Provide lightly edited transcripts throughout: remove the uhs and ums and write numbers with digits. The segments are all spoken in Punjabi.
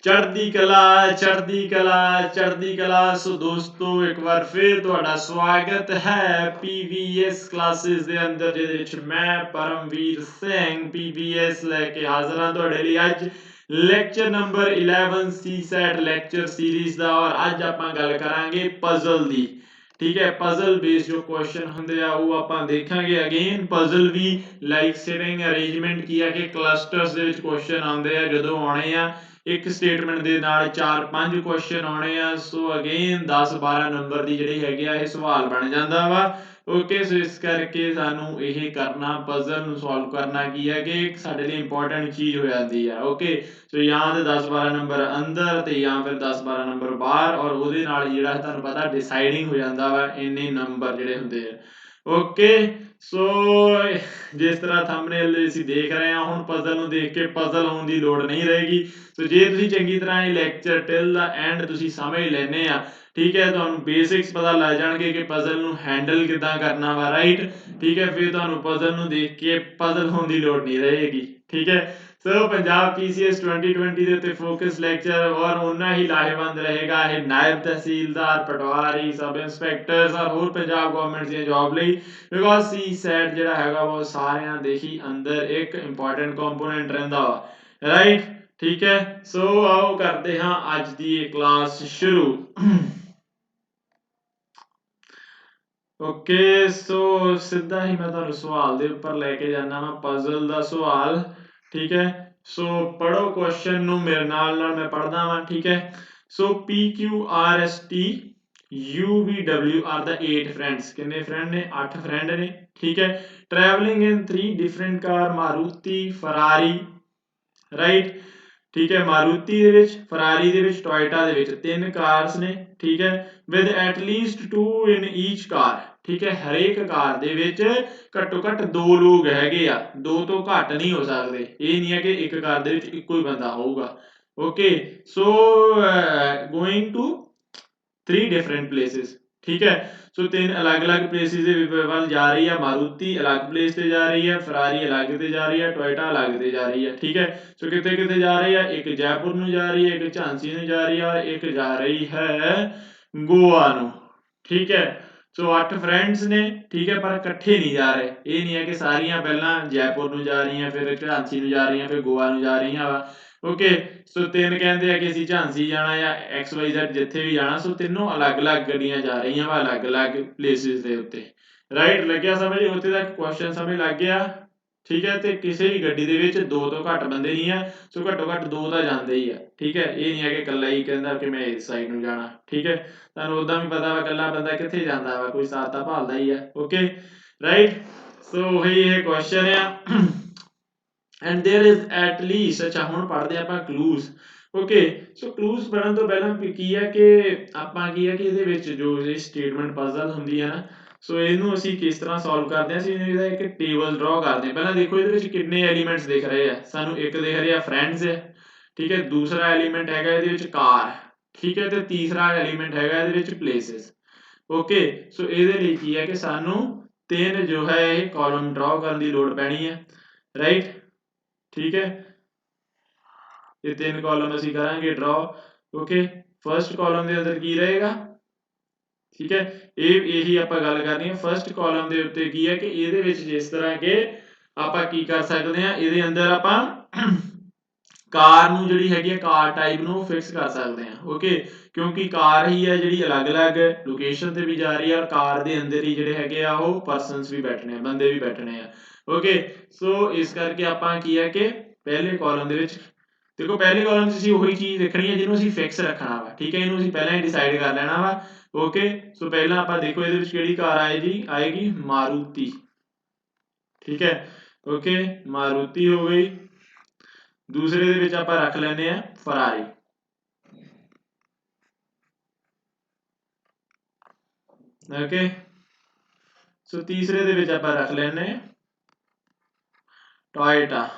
चढ़दी कला चढ़दी कला। सो दोस्तों एक बार फिर तुहाडा स्वागत है पीवीएस क्लासेस दे अंदर जिहदे विच मैं परमवीर सिंह पीवीएस लैके हाज़र हां तुहाडे लई अज lecture number 11 CSAT lecture series दा। और अज आपां गल करांगे पजल दी। ठीक है, पजल बेस्ड जो क्वेश्चन होंदे आ वो आपां देखांगे। अगेन पजल भी लाइक सिटिंग अरेंजमेंट की है कि क्लस्टर्स दे विच क्वेश्चन आउंदे आ, जदों आउणे आ एक स्टेटमेंट दे नाल 4-5 क्वेश्चन आने आ। सो अगेन 10-12 नंबर दी जिहड़ी हैगी आ इह सवाल बन जांदा वा। ओके, सो इस करके सानू यह करना पजल नू सॉल्व करना की है कि साडे लई इंपॉर्टेंट चीज हो जाती है। ओके, सो या ते 10-12 नंबर अंदर ते या फिर 10-12 नंबर बाहर, और उहदे नाल जिहड़ा तुहानू पता डिसाइडिंग हो जांदा वा इन्ने नंबर जिहड़े हुंदे आ। ओके, सो जिस तरह थंबनेल दे असीं देख रहे हैं हुण पजल नू देख के पजल होण दी लोड़ नहीं रहेगी। सो जे तुसीं चंगी तरह ये लैक्चर टिल द एंड तुसीं समझ लैने आ, ठीक है, तुहानू बेसिक्स पता लग जाणगे कि पजल नू हैंडल किदां करना वा। राइट, ठीक है, फिर तुहानू पजल नू देख के पजल होण दी लोड़ नहीं रहेगी। ठीक है, सो पंजाब पीसीएस 2020 ਦੇ ਉੱਤੇ ਫੋਕਸ ਲੈਕਚਰ और उन्ना ही लाहेवंद रहेगा ਇਹ नायब तहसीलदार पटवारी सब इंस्पैक्टर्स और ਹੋਰ पंजाब गवर्नमेंट ਦੀਆਂ जॉब ਲਈ। बिकॉज सी सैट ਜਿਹੜਾ ਹੈਗਾ ਉਹ ਸਾਰਿਆਂ ਦੇ ਹੀ अंदर एक इंपॉर्टेंट कंपोनेंट ਰਹਿੰਦਾ ਵਾ। राइट, ठीक है, सो आओ करते हाँ अज की क्लास शुरू। ओके, सो सीधा ही मैं तुहानू सवाल दे उपर लेके जाना वा, पजल दा सवाल। ठीक है, सो पढ़ो क्वेश्चन नू मेरे नाल मैं पढ़दा वां। ठीक है, so PQRST UVW are the 8 friends. किन्ने फ्रेंड ने? 8 फ्रेंड ने। ठीक है, travelling in 3 different car Maruti Ferrari. Right, ठीक है, मारुति दे विच, फरारी दे विच, टोयोटा दे विच 3 कार्स ने। ठीक है, with at least 2 in each car. ठीक है, हर एक कार दे विच घट्टो घट 2 लोग हैगे आ, 2 तो घट नहीं हो सकते। ये नहीं है कि एक कार दे विच इक्को ही बंदा होऊगा। Okay, so going to 3 different places. ठीक है, सो 3 अलग अलग प्लेसेस दे वल जा रही है। मारुति अलग प्लेस ते जा रही है, फरारी अलग ते जा रही है, टोयोटा अलग ते जा रही है। ठीक है, सो किते किते जा रही है, एक जयपुर नू जा रही है, एक झांसी नू जा रही है, और एक जा रही है गोवा नू। ठीक है, सो 8 फ्रेंड्स ने। ठीक है, पर इकट्ठे नहीं जा रहे। ये नहीं है कि सारियां पहला जयपुर नू जा रही हैं, फिर झांसी नू जा रही हैं, फिर गोवा नू जा रही हैं। ओके, सो 3 कहते हैं कि असीं झांसी जाना या XYZ जिथे भी जाना। सो तीनों अलग अलग गड्डियां जा रही वा अलग अलग प्लेसिस दे उत्ते। राइट, लग्या समझ? उत्थे तक क्वेश्चन समझ लग गया? ठीक है, तो किसी भी गड्डी दे विच 2 तो घट बंदे नहीं है। सो घट्टो घट 2 तो जांदे ही है। ठीक है, ये नहीं है कि कल्ला ही कहंदा कि मैं इस साइड नू जाना। ठीक है, तुहानू उदां भी पता वा कल्ला बंदा कित्थे जांदा वा, कोई साथ तां भालदा ही है। ओके, राइट, सो वही ये क्वेश्चन है। And there is at least, अच्छा हुण पढ़दे आपां क्लूज। ओके, सो क्लूज पढ़न तो पहला की है कि आपां की है कि इहदे विच जो स्टेटमेंट पजल हुंदी है ना, सो इहनू असीं किस तरह सॉल्व करदे हां। असीं इहदा एक टेबल ड्रॉ करदे हां। पहला देखो इहदे विच किन्ने एलीमेंट्स दिख रहे आ सानू। एक दिख रहा फ्रेंड्स है। ठीक है, दूसरा एलीमेंट हैगा इहदे विच कार। ठीक है, ते तीसरा एलीमेंट हैगा इहदे विच प्लेसेस। ओके, सो इहदे लई की है कि सानू 3 जो है ये कॉलम ड्रॉ करन दी लोड़ पैनी है। राइट, ठीक है, ये 3 कॉलम असीं करांगे ड्रॉ। ओके, फर्स्ट कॉलम दे अंदर की रहेगा? ठीक है, यही आपां गल करनी है। फर्स्ट कॉलम दे उत्ते की है कि इहदे विच जिस तरह के आपां की कर सकदे हां, इहदे अंदर आपां कार नू जिहड़ी हैगी कार टाइप नू फिक्स कर सकदे हां। ओके, क्योंकि कार ही है जिहड़ी अलग अलग लोकेशन ते भी जा रही है, और कार दे अंदर ही जिहड़े हैगे आ ओह पर्सनस भी बैठने, बंदे भी बैठने आ। ओके, सो इस करके आपां की है कि पहले कॉलम दे विच देखो, पहले कॉलम च असीं ओही चीज लिखनी है जिहनूं असीं फिक्स रखना वा। ठीक है, इहनूं असीं पहलां ही डिसाइड कर लेना वा। ओके, सो पहला आपां देखो इहदे विच किहड़ी कार आएगी मारुति। ठीक है, ओके, मारुति हो गई। दूसरे दे विच आपां रख लैंदे आ फरारी। ओके, सो तीसरे दे विच आपां रख लैंदे टोयोटा।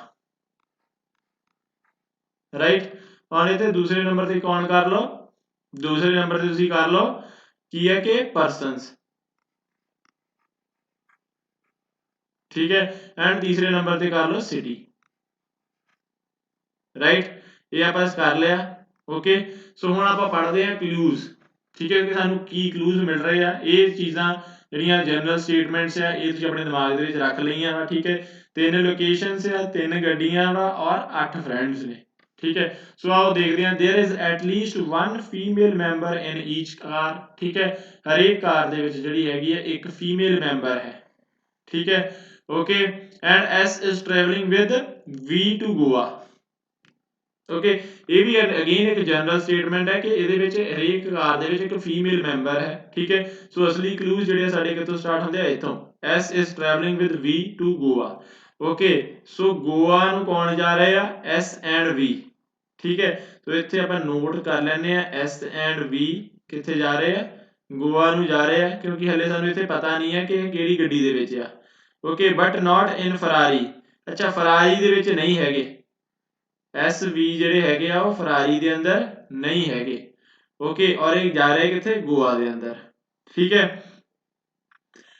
राइट, और इत्थे दूसरे नंबर ते कौन कर लो? दूसरे नंबर ते तुसीं कर लो की है कि पर्सनस। ठीक है, एंड तीसरे नंबर ते कर लो सिटी। राइट, ये आपां कर लिया। ओके सो हुण आपां पढ़दे हां क्लूज, ठीक है, कि सानू की क्लूज मिल रहे आ। ये चीज़ां ਜਿਹੜੀਆਂ ਜਨਰਲ ਸਟੇਟਮੈਂਟਸ ਆ ਇਹ ਤੁਸੀਂ ਆਪਣੇ ਦਿਮਾਗ ਦੇ ਵਿੱਚ ਰੱਖ ਲਈਆਂ ਵਾ, ਠੀਕ ਹੈ। 3 ਲੋਕੇਸ਼ਨਸ ਆ, 3 ਗੱਡੀਆਂ ਵਾ ਔਰ 8 ਫਰੈਂਡਸ ਨੇ, ਠੀਕ ਹੈ। ਸੋ ਆਓ ਦੇਖਦੇ ਹਾਂ। There is at least 1 female member in each car, ਠੀਕ ਹੈ। ਹਰੇਕ ਕਾਰ ਦੇ ਵਿੱਚ ਜਿਹੜੀ ਹੈਗੀ ਹੈ ਇੱਕ ਫੀਮੇਲ ਮੈਂਬਰ ਹੈ, ठीक है। Okay and S is travelling with V to Goa. Okay ये भी अगेन एक जनरल स्टेटमेंट है कि ਇਹਦੇ ਵਿੱਚ ਹਰੇਕ ਕਾਰ ਦੇ ਵਿੱਚ ਇੱਕ ਫੀਮੇਲ ਮੈਂਬਰ ਹੈ, ठीक है। सो असली क्लूज ਜਿਹੜੇ ਸਾਡੇ ਕਿੱਥੋਂ ਸਟਾਰਟ ਹੁੰਦੇ ਆ ਇੱਥੋਂ, S is travelling with V to Goa. Okay so Goa ਨੂੰ ਕੌਣ ਜਾ ਰਹੇ ਆ, एस एंड वी, ठीक है। तो ਇੱਥੇ ਆਪਾਂ ਨੋਟ ਕਰ ਲੈਣੇ ਆ एस एंड वी ਕਿੱਥੇ ਜਾ ਰਹੇ ਆ, ਗੋਆ ਨੂੰ ਜਾ ਰਹੇ ਆ, ਕਿਉਂਕਿ ਹਲੇ ਸਾਨੂੰ ਇੱਥੇ ਪਤਾ ਨਹੀਂ ਹੈ ਕਿ ਕਿਹੜੀ ਗੱਡੀ ਦੇ ਵਿੱਚ ਆ। Okay but not in Ferrari, अच्छा फरारी ਦੇ ਵਿੱਚ ਨਹੀਂ ਹੈਗੇ, एस वी ਜਿਹੜੇ ਹੈਗੇ ਆ ਉਹ ਫਰਾਰੀ ਦੇ ਅੰਦਰ ਨਹੀਂ ਹੈਗੇ। ओके और एक जा रहे किथे, गोवा ਦੇ ਅੰਦਰ, ठीक है।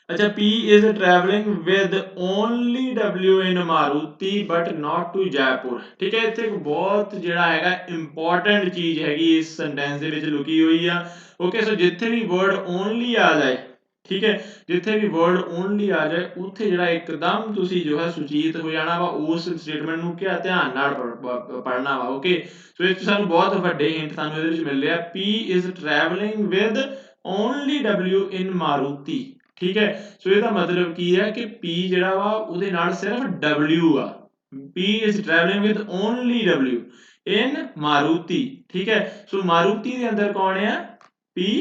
अच्छा P is traveling with only W in Maruti but not to Jaipur, ठीक है। ਇੱਥੇ ਇੱਕ ਬਹੁਤ ਜਿਹੜਾ ਹੈਗਾ ਇੰਪੋਰਟੈਂਟ ਚੀਜ਼ ਹੈਗੀ ਇਸ ਸੈਂਟੈਂਸ ਦੇ ਵਿੱਚ ਲੁਕੀ ਹੋਈ ਆ। ओके सो ਜਿੱਥੇ ਵੀ ਵਰਡ ਓਨਲੀ ਆ ਜਾਏ, ठीक है, ਜਿੱਥੇ ਵੀ ਵਰਡ ਓਨਲੀ ਆ ਜਾਏ ਉੱਥੇ ਜਿਹੜਾ ਇੱਕਦਮ ਤੁਸੀਂ ਜੋ ਹੈ ਸੁਚੇਤ ਹੋ ਜਾਣਾ ਵਾ, ਉਸ ਸਟੇਟਮੈਂਟ ਨੂੰ ਕਿਆ ਧਿਆਨ ਨਾਲ ਪੜ੍ਹਨਾ ਵਾ। ओके ਸੋ ਇਹ ਸਾਨੂੰ ਬਹੁਤ ਵੱਡੇ ਹਿੰਟ ਸਾਨੂੰ ਇਹਦੇ ਵਿੱਚ ਮਿਲ ਰਿਹਾ। P is traveling with only W in Maruti, ठीक है। सो ਇਹਦਾ ਮਤਲਬ ਕੀ ਹੈ ਕਿ P ਜਿਹੜਾ ਵਾ ਉਹਦੇ ਨਾਲ ਸਿਰਫ W ਆ। P is traveling with only W in Maruti, ठीक है। सो मारुति ਦੇ ਅੰਦਰ ਕੌਣ ਆ, P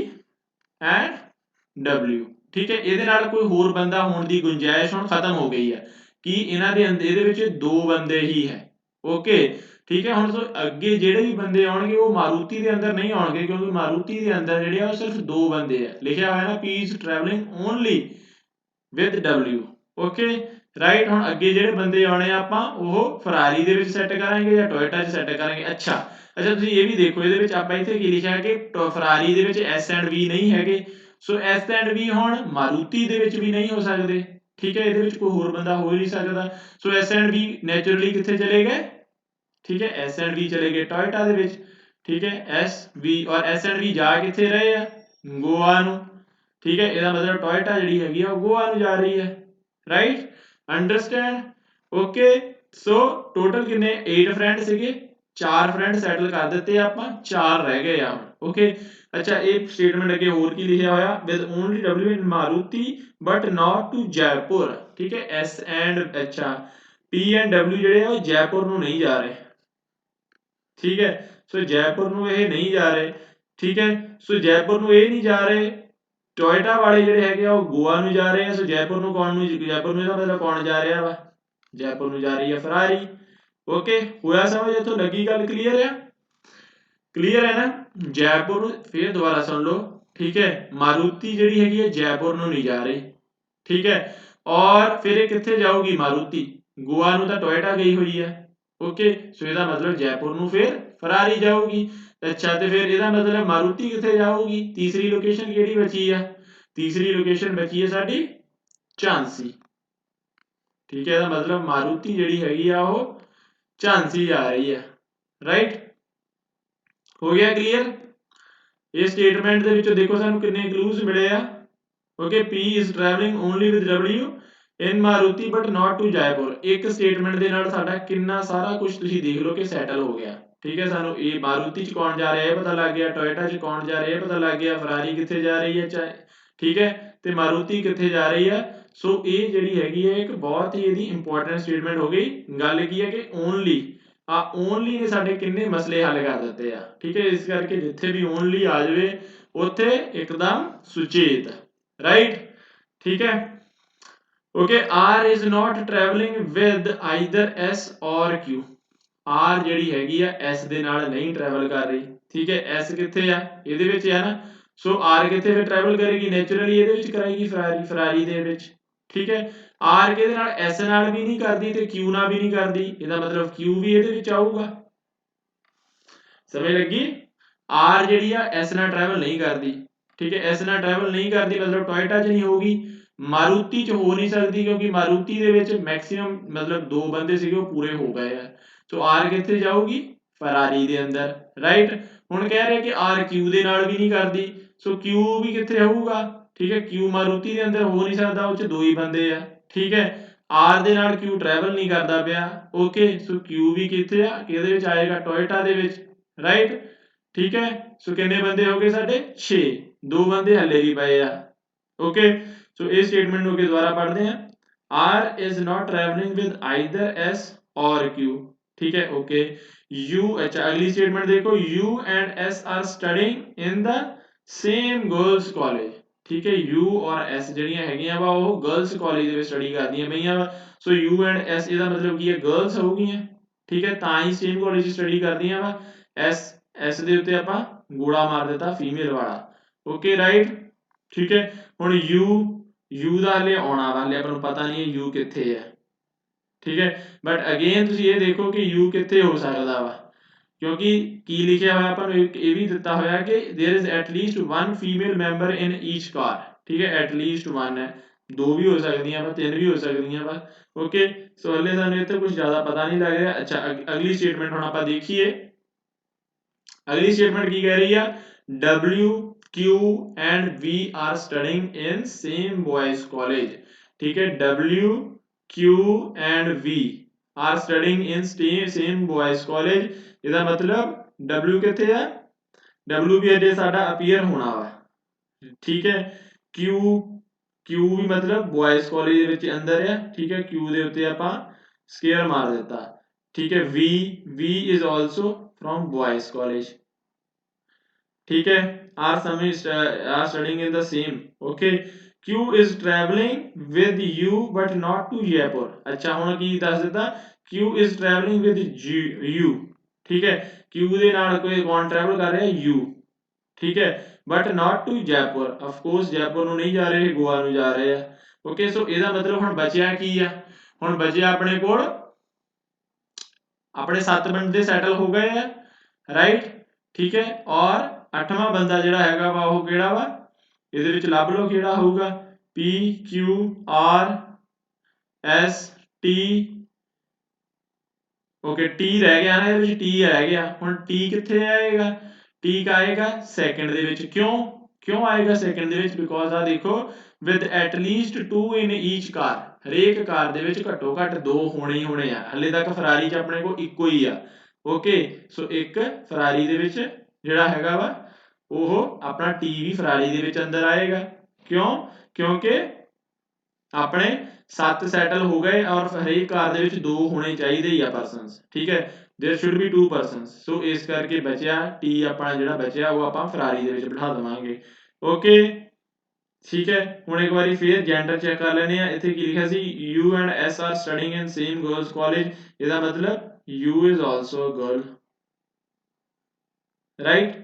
and W, ठीक है। ਇਹਦੇ ਨਾਲ ਕੋਈ ਹੋਰ ਬੰਦਾ ਹੋਣ ਦੀ ਗੁੰਜਾਇਸ਼ ਹੁਣ ਖਤਮ ਹੋ ਗਈ ਹੈ ਕਿ ਇਹਨਾਂ ਦੇ ਅੰਦਰ ਇਹਦੇ ਵਿੱਚ 2 ਬੰਦੇ ਹੀ ਹੈ। ओके ठीक है। ਹੁਣ ਸੋ ਅੱਗੇ ਜਿਹੜੇ ਵੀ ਬੰਦੇ ਆਉਣਗੇ ਉਹ ਮਾਰੂਤੀ ਦੇ ਅੰਦਰ ਨਹੀਂ ਆਉਣਗੇ, ਕਿਉਂਕਿ ਮਾਰੂਤੀ ਦੇ ਅੰਦਰ ਜਿਹੜੇ ਆ ਉਹ ਸਿਰਫ 2 ਬੰਦੇ ਆ, ਲਿਖਿਆ ਹੋਇਆ ਨਾ P is traveling only with W। Okay right ਹੁਣ ਅੱਗੇ ਜਿਹੜੇ ਬੰਦੇ ਆਉਣੇ ਆ ਆਪਾਂ ਉਹ ਫਰਾਰੀ ਦੇ ਵਿੱਚ ਸੈੱਟ ਕਰਾਂਗੇ ਜਾਂ ਟੋਇਟਾ 'ਚ ਸੈੱਟ ਕਰਾਂਗੇ। ਅੱਛਾ ਤੁਸੀਂ ਇਹ ਵੀ ਦੇਖੋ ਇਹਦੇ ਵਿੱਚ ਆਪਾਂ ਇੱਥੇ ਕੀ ਲਿਖਿਆ ਕਿ ਫਰਾਰੀ ਦੇ ਵਿੱਚ S ਐਂਡ V ਨਹੀਂ ਹੈਗੇ। ਸੋ S ਐਂਡ V ਹੁਣ ਮਾਰੂਤੀ ਦੇ ਵਿੱਚ ਵੀ ਨਹੀਂ ਹੋ ਸਕਦੇ, ठीक है। ਇਹਦੇ ਵਿੱਚ ਕੋਈ ਹੋਰ ਬੰਦਾ ਹੋ ਹੀ ਨਹੀਂ ਸਕਦਾ। ਸੋ S ਐਂਡ V ਨੈਚੁਰਲੀ ਕਿੱਥੇ ਚਲੇ ਗਏ, ठीक है, S एंड V चले गए टोयोटा ਦੇ ਵਿੱਚ, ठीक है। S V और S एंड V जा ਕਿੱਥੇ ਰਹੇ ਆ, ਗੋਆ ਨੂੰ, ठीक है। ਇਹਦਾ ਮਤਲਬ ਟੋयोटा ਜਿਹੜੀ ਹੈਗੀ ਆ ਉਹ ਗੋਆ ਨੂੰ ਜਾ ਰਹੀ ਹੈ, right understand. Okay so total किन्ने 8 फ्रेंड ਸੀਗੇ, 4 फ्रेंड सैटल कर ਦਿੱਤੇ ਆਪਾਂ, 4 ਰਹਿ ਗਏ ਆ। ओके अच्छा ਇਹ ਸਟੇਟਮੈਂਟ ਅੱਗੇ ਹੋਰ ਕੀ ਲਿਖਿਆ ਹੋਇਆ, with only W in Maruti but not to Jaipur, ठीक है। S and अच्छा P and W ਜਿਹੜੇ ਆ ਉਹ ਜੈਪੁਰ ਨੂੰ ਨਹੀਂ ਜਾ ਰਹੇ, ठीक है। सो जयपुर ਨੂੰ ਇਹ ਨਹੀਂ ਜਾ ਰਹੇ, ठीक है। सो जयपुर ਨੂੰ ਇਹ ਨਹੀਂ ਜਾ ਰਹੇ, ਟੋਇਟਾ ਵਾਲੇ ਜਿਹੜੇ ਹੈਗੇ ਆ ਉਹ ਗੋਆ ਨੂੰ ਜਾ ਰਹੇ ਆ। ਸੋ ਜੈਪੁਰ ਨੂੰ ਕੌਣ ਨੂੰ, ਜੈਪੁਰ ਨੂੰ ਇਹਦਾ ਮਤਲਬ ਕੌਣ ਜਾ ਰਿਹਾ ਵਾ, ਜੈਪੁਰ ਨੂੰ ਜਾ ਰਹੀ ਹੈ ਫਰਾਰੀ। ओके ਹੋਇਆ ਸਮਝ, ਇੱਥੋਂ ਲੱਗੀ ਗੱਲ ਕਲੀਅਰ ਆ, ਕਲੀਅਰ ਹੈ ਨਾ। जयपुर ਨੂੰ ਫਿਰ ਦੁਬਾਰਾ ਸੁਣ ਲਓ, ठीक है। मारुति ਜਿਹੜੀ ਹੈਗੀ ਹੈ जयपुर ਨੂੰ ਨਹੀਂ ਜਾ ਰਹੀ, ठीक है। और ਫਿਰ ਇਹ ਕਿੱਥੇ ਜਾਊਗੀ मारुति, ਗੋਆ ਨੂੰ ਤਾਂ ਟੋਇਟਾ ਗਈ ਹੋਈ ਹੈ। ओके सो ਇਹਦਾ ਮਤਲਬ जयपुर ਨੂੰ ਫਿਰ ਫਰਾਰੀ ਜਾਊਗੀ। अच्छा तो फिर ਇਹਦਾ ਮਤਲਬ मारुति ਕਿੱਥੇ ਜਾਊਗੀ, ਤੀਸਰੀ ਲੋਕੇਸ਼ਨ ਕਿਹੜੀ ਬਚੀ ਆ, ਤੀਸਰੀ ਲੋਕੇਸ਼ਨ ਬਚੀ ਹੈ ਸਾਡੀ ਝਾਂਸੀ, ठीक है। ਇਹਦਾ ਮਤਲਬ मारुति ਜਿਹੜੀ ਹੈਗੀ ਆ ਉਹ ਝਾਂਸੀ ਜਾ ਰਹੀ ਹੈ, ਰਾਈਟ। ਹੋ ਗਿਆ ਕਲੀਅਰ। ਇਹ ਸਟੇਟਮੈਂਟ ਦੇ ਵਿੱਚੋਂ ਦੇਖੋ ਸਾਨੂੰ ਕਿੰਨੇ ਕਲੂਜ਼ ਮਿਲੇ ਆ। Okay P is traveling only with W in Maruti but not to Jaipur, ਇੱਕ ਸਟੇਟਮੈਂਟ ਦੇ ਨਾਲ ਸਾਡਾ ਕਿੰਨਾ ਸਾਰਾ ਕੁਝ ਤੁਸੀਂ ਦੇਖ ਲਓ ਕਿ ਸੈਟਲ ਹੋ ਗਿਆ, ठीक है। ਸਾਨੂੰ ਇਹ मारुति 'ਚ ਕੌਣ ਜਾ ਰਿਹਾ ਇਹ ਪਤਾ ਲੱਗ ਗਿਆ, ਟੋਇਟਾ 'ਚ ਕੌਣ ਜਾ ਰਿਹਾ ਇਹ ਪਤਾ ਲੱਗ ਗਿਆ, ਫਰਾਰੀ ਕਿੱਥੇ ਜਾ ਰਹੀ ਹੈ ठीक है, ਤੇ मारुति ਕਿੱਥੇ ਜਾ ਰਹੀ ਹੈ। ਸੋ ਇਹ ਜਿਹੜੀ ਹੈਗੀ ਹੈ ਇੱਕ ਬਹੁਤ ਹੀ ਇਹਦੀ ਇੰਪੋਰਟੈਂਟ ਸਟੇਟਮੈਂਟ ਹੋ ਗਈ। ਗੱਲ ਕੀ ਹੈ ਕਿ ਓਨਲੀ ਓਨਲੀ ਨੇ ਸਾਡੇ ਕਿੰਨੇ ਮਸਲੇ ਹੱਲ ਕਰ ਦਿੱਤੇ ਆ, ठीक है। ਇਸ ਕਰਕੇ ਜਿੱਥੇ ਵੀ ਓਨਲੀ ਆ ਜਾਵੇ ਉੱਥੇ ਇੱਕਦਮ ਸੁਚੇਤ, राइट, ठीक है। Okay R is not traveling with either S or Q, R ਜਿਹੜੀ ਹੈਗੀ ਆ S ਦੇ ਨਾਲ ਨਹੀਂ ਟਰੈਵਲ ਕਰ ਰਹੀ, ठीक है। S ਕਿੱਥੇ ਆ, ਇਹਦੇ ਵਿੱਚ ਆ ਨਾ। ਸੋ R ਕਿੱਥੇ ਫਿਰ ਟਰੈਵਲ ਕਰੇਗੀ, ਨੇਚਰਲੀ ਇਹਦੇ ਵਿੱਚ ਕਰਾਏਗੀ ਫਰਾਰੀ ਦੇ ਵਿੱਚ, ठीक है। R ਕਿਹਦੇ ਨਾਲ, S ਨਾਲ ਵੀ ਨਹੀਂ ਕਰਦੀ ਤੇ Q ਨਾਲ ਵੀ ਨਹੀਂ ਕਰਦੀ, ਇਹਦਾ ਮਤਲਬ Q ਵੀ ਇਹਦੇ ਵਿੱਚ ਆਊਗਾ, ਸਮਝ ਲੱਗੀ। R ਜਿਹੜੀ ਆ S ਨਾਲ ਟਰੈਵਲ ਨਹੀਂ ਕਰਦੀ, ठीक है। S ਨਾਲ ਟਰੈਵਲ ਨਹੀਂ ਕਰਦੀ ਮਤਲਬ ਟੋਇਟਾ 'ਚ ਨਹੀਂ ਹੋਊਗੀ, मारुति 'ਚ ਹੋ ਨਹੀਂ ਸਕਦੀ ਕਿਉਂਕਿ मारुति ਦੇ ਵਿੱਚ ਮੈਕਸਿਮਮ ਮਤਲਬ 2 ਬੰਦੇ ਸੀਗੇ ਉਹ ਪੂਰੇ ਹੋ ਗਏ ਆ। ਸੋ R ਕਿੱਥੇ ਜਾਊਗੀ, ਫਰਾਰੀ ਦੇ ਅੰਦਰ ਰਾਈਟ। ਹੁਣ ਕਹਿ ਰਹੇ ਕਿ ਆਰ ਕਿਊ ਦੇ ਨਾਲ ਵੀ ਨਹੀਂ ਕਰਦੀ, ਸੋ ਕਿਊ ਵੀ ਕਿੱਥੇ ਹੋਊਗਾ, ਠੀਕ ਹੈ, ਕਿਊ ਮਾਰੂਤੀ ਦੇ ਅੰਦਰ ਹੋ ਨਹੀਂ ਸਕਦਾ, ਉਹ ਚ ਦੋ ਹੀ ਬੰਦੇ ਆ, ਠੀਕ ਹੈ। ਆਰ ਦੇ ਨਾਲ ਕਿਊ ਟਰੈਵਲ ਨਹੀਂ ਕਰਦਾ ਪਿਆ, ਓਕੇ, ਸੋ ਕਿਊ ਵੀ ਕਿੱਥੇ ਆ, ਕਿਹਦੇ ਵਿੱਚ ਆਏਗਾ, ਟੋਇਟਾ ਦੇ ਵਿੱਚ, ਰਾਈਟ, ਠੀਕ ਹੈ। ਸੋ ਕਿੰਨੇ ਬੰਦੇ ਹੋ ਗਏ ਸਾਡੇ 6, ਦੋ ਬੰਦੇ ਹੱਲੇ ਵੀ ਪਏ ਆ, ਓਕੇ। ਸੋ ਇਹ ਸਟੇਟਮੈਂਟ ਨੂੰ ਅੱਗੇ ਦੁਬਾਰਾ ਪੜ੍ਹਦੇ ਆ, R is not travelling with either S or Q, ठीक है, ओके। यू, अच्छा अगली स्टेटमेंट देखो, U and S are studying in the same girls college, ठीक है, यू और एस ਜਿਹੜੀਆਂ ਹੈਗੀਆਂ ਵਾ ਉਹ ਗਰਲਸ ਕਾਲਜ ਦੇ ਵਿੱਚ ਸਟੱਡੀ ਕਰਦੀਆਂ ਪਈਆਂ ਵਾ, ਸੋ ਯੂ ਐਂਡ ਐਸ ਇਹਦਾ ਮਤਲਬ ਕੀ ਹੈ, ਗਰਲਸ ਹੋਊਗੀਆਂ, ਠੀਕ ਹੈ, ਤਾਂ ਹੀ ਸੇਮ ਕਾਲਜ ਸਟੱਡੀ ਕਰਦੀਆਂ ਵਾ। ਐਸ ਦੇ ਉੱਤੇ ਆਪਾਂ ਗੋਲਾ ਮਾਰ ਦਿੱਤਾ ਫੀਮੇਲ ਵਾਲਾ, ਓਕੇ ਰਾਈਟ, ਠੀਕ ਹੈ। ਹੁਣ ਯੂ ਦਾ ਹਲੇ ਆਉਣਾ ਵਾ, ਹਲੇ ਆਪਾਂ ਨੂੰ ਪਤਾ ਨਹੀਂ ਹੈ ਯੂ ਕਿੱਥੇ ਹੈ, ਠੀਕ ਹੈ। ਬਟ ਅਗੇਨ ਤੁਸੀਂ ਇਹ ਦੇਖੋ ਕਿ ਯੂ ਕਿੱਥੇ ਹੋ ਸਕਦਾ ਵਾ, ਕਿਉਂਕਿ ਕੀ ਲਿਖਿਆ ਹੋਇਆ ਆਪਾਂ ਨੂੰ ਇੱਕ ਇਹ ਵੀ ਦਿੱਤਾ ਹੋਇਆ ਕਿ there is at least one female member in each car, ਠੀਕ ਹੈ, ਐਟਲੀਸਟ वन ਹੈ, ਦੋ ਵੀ ਹੋ ਸਕਦੀਆਂ ਵਾ, ਤਿੰਨ ਵੀ ਹੋ ਸਕਦੀਆਂ ਵਾ, ਓਕੇ। ਸੋ ਹਲੇ ਸਾਨੂੰ ਇੱਥੇ ਕੁਝ ਜ਼ਿਆਦਾ ਪਤਾ ਨਹੀਂ ਲੱਗ ਰਿਹਾ। ਅੱਛਾ ਅਗਲੀ ਸਟੇਟਮੈਂਟ ਹੁਣ ਆਪਾਂ ਦੇਖੀਏ, ਅਗਲੀ ਸਟੇਟਮੈਂਟ ਕੀ ਕਹਿ ਰਹੀ ਆ, W Q and V are studying in same boys college, ठीक है, W Q and V are studying in same boys college, ਇਹਦਾ ਮਤਲਬ W ਕਿੱਥੇ ਆ, W ਵੀ ਅਜੇ ਸਾਡਾ ਅਪੀਅਰ ਹੋਣਾ ਵਾ, ਠੀਕ ਹੈ। Q ਵੀ ਮਤਲਬ ਬॉयਜ਼ ਕਾਲਜ ਦੇ ਵਿੱਚ ਅੰਦਰ ਆ, ਠੀਕ ਹੈ, Q ਦੇ ਉੱਤੇ ਆਪਾਂ ਸਕੇਅਰ ਮਾਰ ਦਿੱਤਾ, ਠੀਕ ਹੈ। V is also from boys college, ठीक है, are studying in the same, okay। Q is traveling with you but not to Jaipur, अच्छा ਹੁਣ ਕੀ ਦੱਸ ਦਿੱਤਾ, Q is traveling with you, ठीक है, Q ਦੇ ਨਾਲ ਕੋਈ ਕੌਣ ਟਰੈਵਲ ਕਰ ਰਿਹਾ, U, ठीक है, but not to Jaipur, of course Jaipur ਨੂੰ ਨਹੀਂ ਜਾ ਰਹੇ, ਗੋਆ ਨੂੰ ਜਾ ਰਹੇ ਆ, ਓਕੇ। ਸੋ ਇਹਦਾ ਮਤਲਬ ਹੁਣ ਬਚਿਆ ਕੀ ਆ, ਹੁਣ ਬਚਿਆ ਆਪਣੇ ਕੋਲ ਆਪਣੇ 7 ਬੰਦੇ ਸੈਟਲ ਹੋ ਗਏ ਆ, ਰਾਈਟ, ਠੀਕ ਹੈ। ਔਰ 8ਵਾਂ ਬੰਦਾ ਜਿਹੜਾ ਹੈਗਾ ਵਾ ਉਹ ਕਿਹੜਾ ਵਾ, ਇਹਦੇ ਵਿੱਚ ਲੱਭ ਲਓ ਕਿਹੜਾ ਹੋਊਗਾ, P Q R S T, okay, T ਰਹਿ ਗਿਆ ਨਾ, ਇਹਦੇ ਵਿੱਚ T ਰਹਿ ਗਿਆ, ਹੁਣ T ਕਿੱਥੇ ਆਏਗਾ, T ਆਏਗਾ ਸੈਕਿੰਡ ਦੇ ਵਿੱਚ, ਕਿਉਂ ਆਏਗਾ ਸੈਕਿੰਡ ਦੇ ਵਿੱਚ, ਬਿਕੋਜ਼ ਆ ਦੇਖੋ ਵਿਦ ਐਟਲੀਸਟ 2 ਇਨ ਈਚ ਕਾਰ, ਹਰੇਕ ਕਾਰ ਦੇ ਵਿੱਚ ਘੱਟੋ ਘੱਟ 2 ਹੋਣੇ ਹੀ ਹੋਣੇ ਆ, ਹਲੇ ਤੱਕ ਫਰਾਰੀ 'ਚ ਆਪਣੇ ਕੋਲ ਇੱਕੋ ਹੀ ਆ, ਓਕੇ। ਸੋ ਇੱਕ ਫਰਾਰੀ ਦੇ ਵਿੱਚ ਜਿਹੜਾ ਹੈਗਾ ਵਾ ਉਹ ਆਪਣਾ T ਵੀ ਫਰਾਰੀ ਦੇ ਵਿੱਚ ਅੰਦਰ ਆਏਗਾ, ਕਿਉਂਕਿ ਆਪਣੇ 7 ਸੈਟਲ ਹੋ ਗਏ ਔਰ ਹਰੇਕ ਕਾਰ ਦੇ ਵਿੱਚ 2 ਹੋਣੇ ਚਾਹੀਦੇ ਹੀ ਆ ਪਰਸਨਸ, ਠੀਕ ਹੈ, देयर शुड बी 2 ਪਰਸਨਸ, ਸੋ ਇਸ ਕਰਕੇ ਬਚਿਆ T ਆਪਣਾ ਜਿਹੜਾ ਬਚਿਆ ਉਹ ਆਪਾਂ ਫਰਾਰੀ ਦੇ ਵਿੱਚ ਬਿਠਾ ਦੇਵਾਂਗੇ, ਓਕੇ, ਠੀਕ ਹੈ। ਹੁਣ ਇੱਕ ਵਾਰੀ ਫੇਰ ਜੈਂਡਰ ਚੈੱਕ ਕਰ ਲੈਣੇ ਆ, ਇੱਥੇ ਕੀ ਲਿਖਿਆ ਸੀ, U and S are studying in same girls college, ਇਹਦਾ ਮਤਲਬ U is also a girl, right।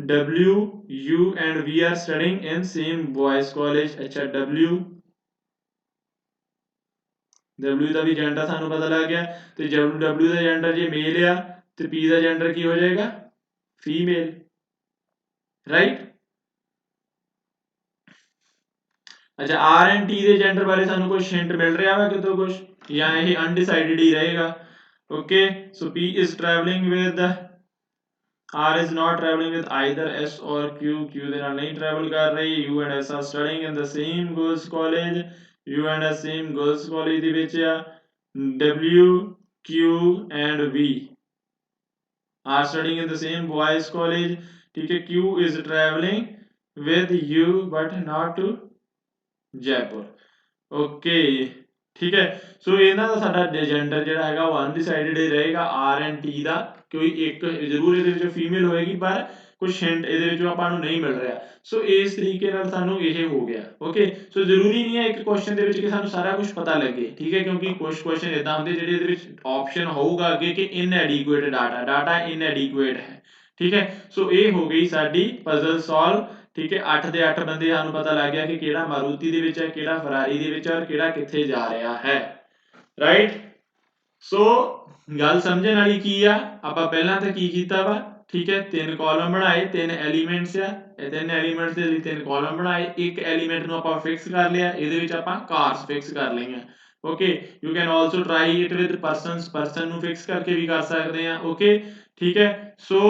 W U and V are studying in same boys college, अच्छा W ਦਾ ਵੀ ਜੈਂਡਰ ਸਾਨੂੰ ਪਤਾ ਲੱਗ ਗਿਆ, ਤੇ W ਦਾ ਜੈਂਡਰ ਜੇ ਮੇਲ ਆ ਤੇ P ਦਾ ਜੈਂਡਰ ਕੀ ਹੋ ਜਾਏਗਾ, ਫੀਮੇਲ, ਰਾਈਟ। ਅੱਛਾ R and T ਦੇ ਜੈਂਡਰ ਬਾਰੇ ਸਾਨੂੰ ਕੁਝ ਹਿੰਟ ਮਿਲ ਰਿਹਾ ਵਾ ਕਿਤੋਂ ਕੁਝ, ਜਾਂ ਇਹ ਅਨਡਿਸਾਈਡਡ ਹੀ ਰਹੇਗਾ, okay. So P is traveling with, R is not traveling with either S or Q ਦੇ ਨਾਲ ਨਹੀਂ travel ਕਰ ਰਹੀ, U and S are studying in the same girls college, U and S same girls college ਦੇ ਵਿੱਚ ਆ, W Q and V are studying in the same boys college, ठीक है, Q is traveling with U but not to Jaipur, okay, ठीक है। ਸੋ ਇਹਨਾਂ ਦਾ ਸਾਡਾ ਜੈਂਡਰ ਜਿਹੜਾ ਹੈਗਾ ਉਹ ਅਨਡਿਸਾਈਡਡ ਹੀ ਰਹੇਗਾ, R and T ਦਾ, ਕੋਈ ਇੱਕ ਜ਼ਰੂਰ ਇਹਦੇ ਵਿੱਚ ਫੀਮੇਲ ਹੋਏਗੀ ਪਰ ਕੁਝ ਹਿੰਟ ਇਹਦੇ ਵਿੱਚੋਂ ਆਪਾਂ ਨੂੰ ਨਹੀਂ ਮਿਲ ਰਿਹਾ, ਸੋ ਇਸ ਤਰੀਕੇ ਨਾਲ ਸਾਨੂੰ ਇਹ ਹੋ ਗਿਆ, ਓਕੇ। ਸੋ ਜ਼ਰੂਰੀ ਨਹੀਂ ਹੈ ਇੱਕ ਕੁਐਸਚਨ ਦੇ ਵਿੱਚ ਕਿ ਸਾਨੂੰ ਸਾਰਾ ਕੁਝ ਪਤਾ ਲੱਗੇ, ਠੀਕ ਹੈ, ਕਿਉਂਕਿ ਕੁਝ ਕੁਐਸਚਨ ਇਦਾਂ ਹੁੰਦੇ ਜਿਹੜੇ ਇਹਦੇ ਵਿੱਚ ਆਪਸ਼ਨ ਹੋਊਗਾ ਅੱਗੇ ਕਿ ਇਨਐਡਿਕੁਏਟ ਡਾਟਾ ਇਨਐਡਿਕੁਏਟ ਹੈ, ਠੀਕ ਹੈ। ਸੋ ਇਹ ਹੋ ਗਈ ਸਾਡੀ ਪਜ਼ਲ ਸੋਲਵ, ਠੀਕ ਹੈ। 8 ਦੇ 8 ਬੰਦੇ ਸਾਨੂੰ ਪਤਾ ਲੱਗ ਗਿਆ ਕਿ ਕਿਹੜਾ ਮਾਰੂਤੀ ਦੇ ਵਿੱਚ ਹੈ, ਕਿਹੜਾ ਫਰਾਰੀ ਦੇ ਵਿੱਚ ਹੈ ਔਰ ਕਿਹੜਾ ਕਿੱਥੇ ਜਾ ਰਿਹਾ ਹੈ, ਰਾਈਟ। ਸੋ ਗੱਲ ਸਮਝਣ ਵਾਲੀ ਕੀ ਆ, ਆਪਾਂ ਪਹਿਲਾਂ ਤਾਂ ਕੀ ਕੀਤਾ ਵਾ, ਠੀਕ ਹੈ, 3 ਕਾਲਮ ਬਣਾਏ, 3 ਐਲੀਮੈਂਟਸ ਆ, ਇਹ 3 ਐਲੀਮੈਂਟਸ ਦੇ ਲਈ 3 ਕਾਲਮ ਬਣਾਏ, ਇੱਕ ਐਲੀਮੈਂਟ ਨੂੰ ਆਪਾਂ ਫਿਕਸ ਕਰ ਲਿਆ, ਇਹਦੇ ਵਿੱਚ ਆਪਾਂ ਕਾਰਸ ਫਿਕਸ ਕਰ ਲਈਆਂ, okay you can also try it with persons person ਨੂੰ ਫਿਕਸ ਕਰਕੇ ਵੀ ਕਰ ਸਕਦੇ ਆ ਓਕੇ ਠੀਕ ਹੈ ਸੋ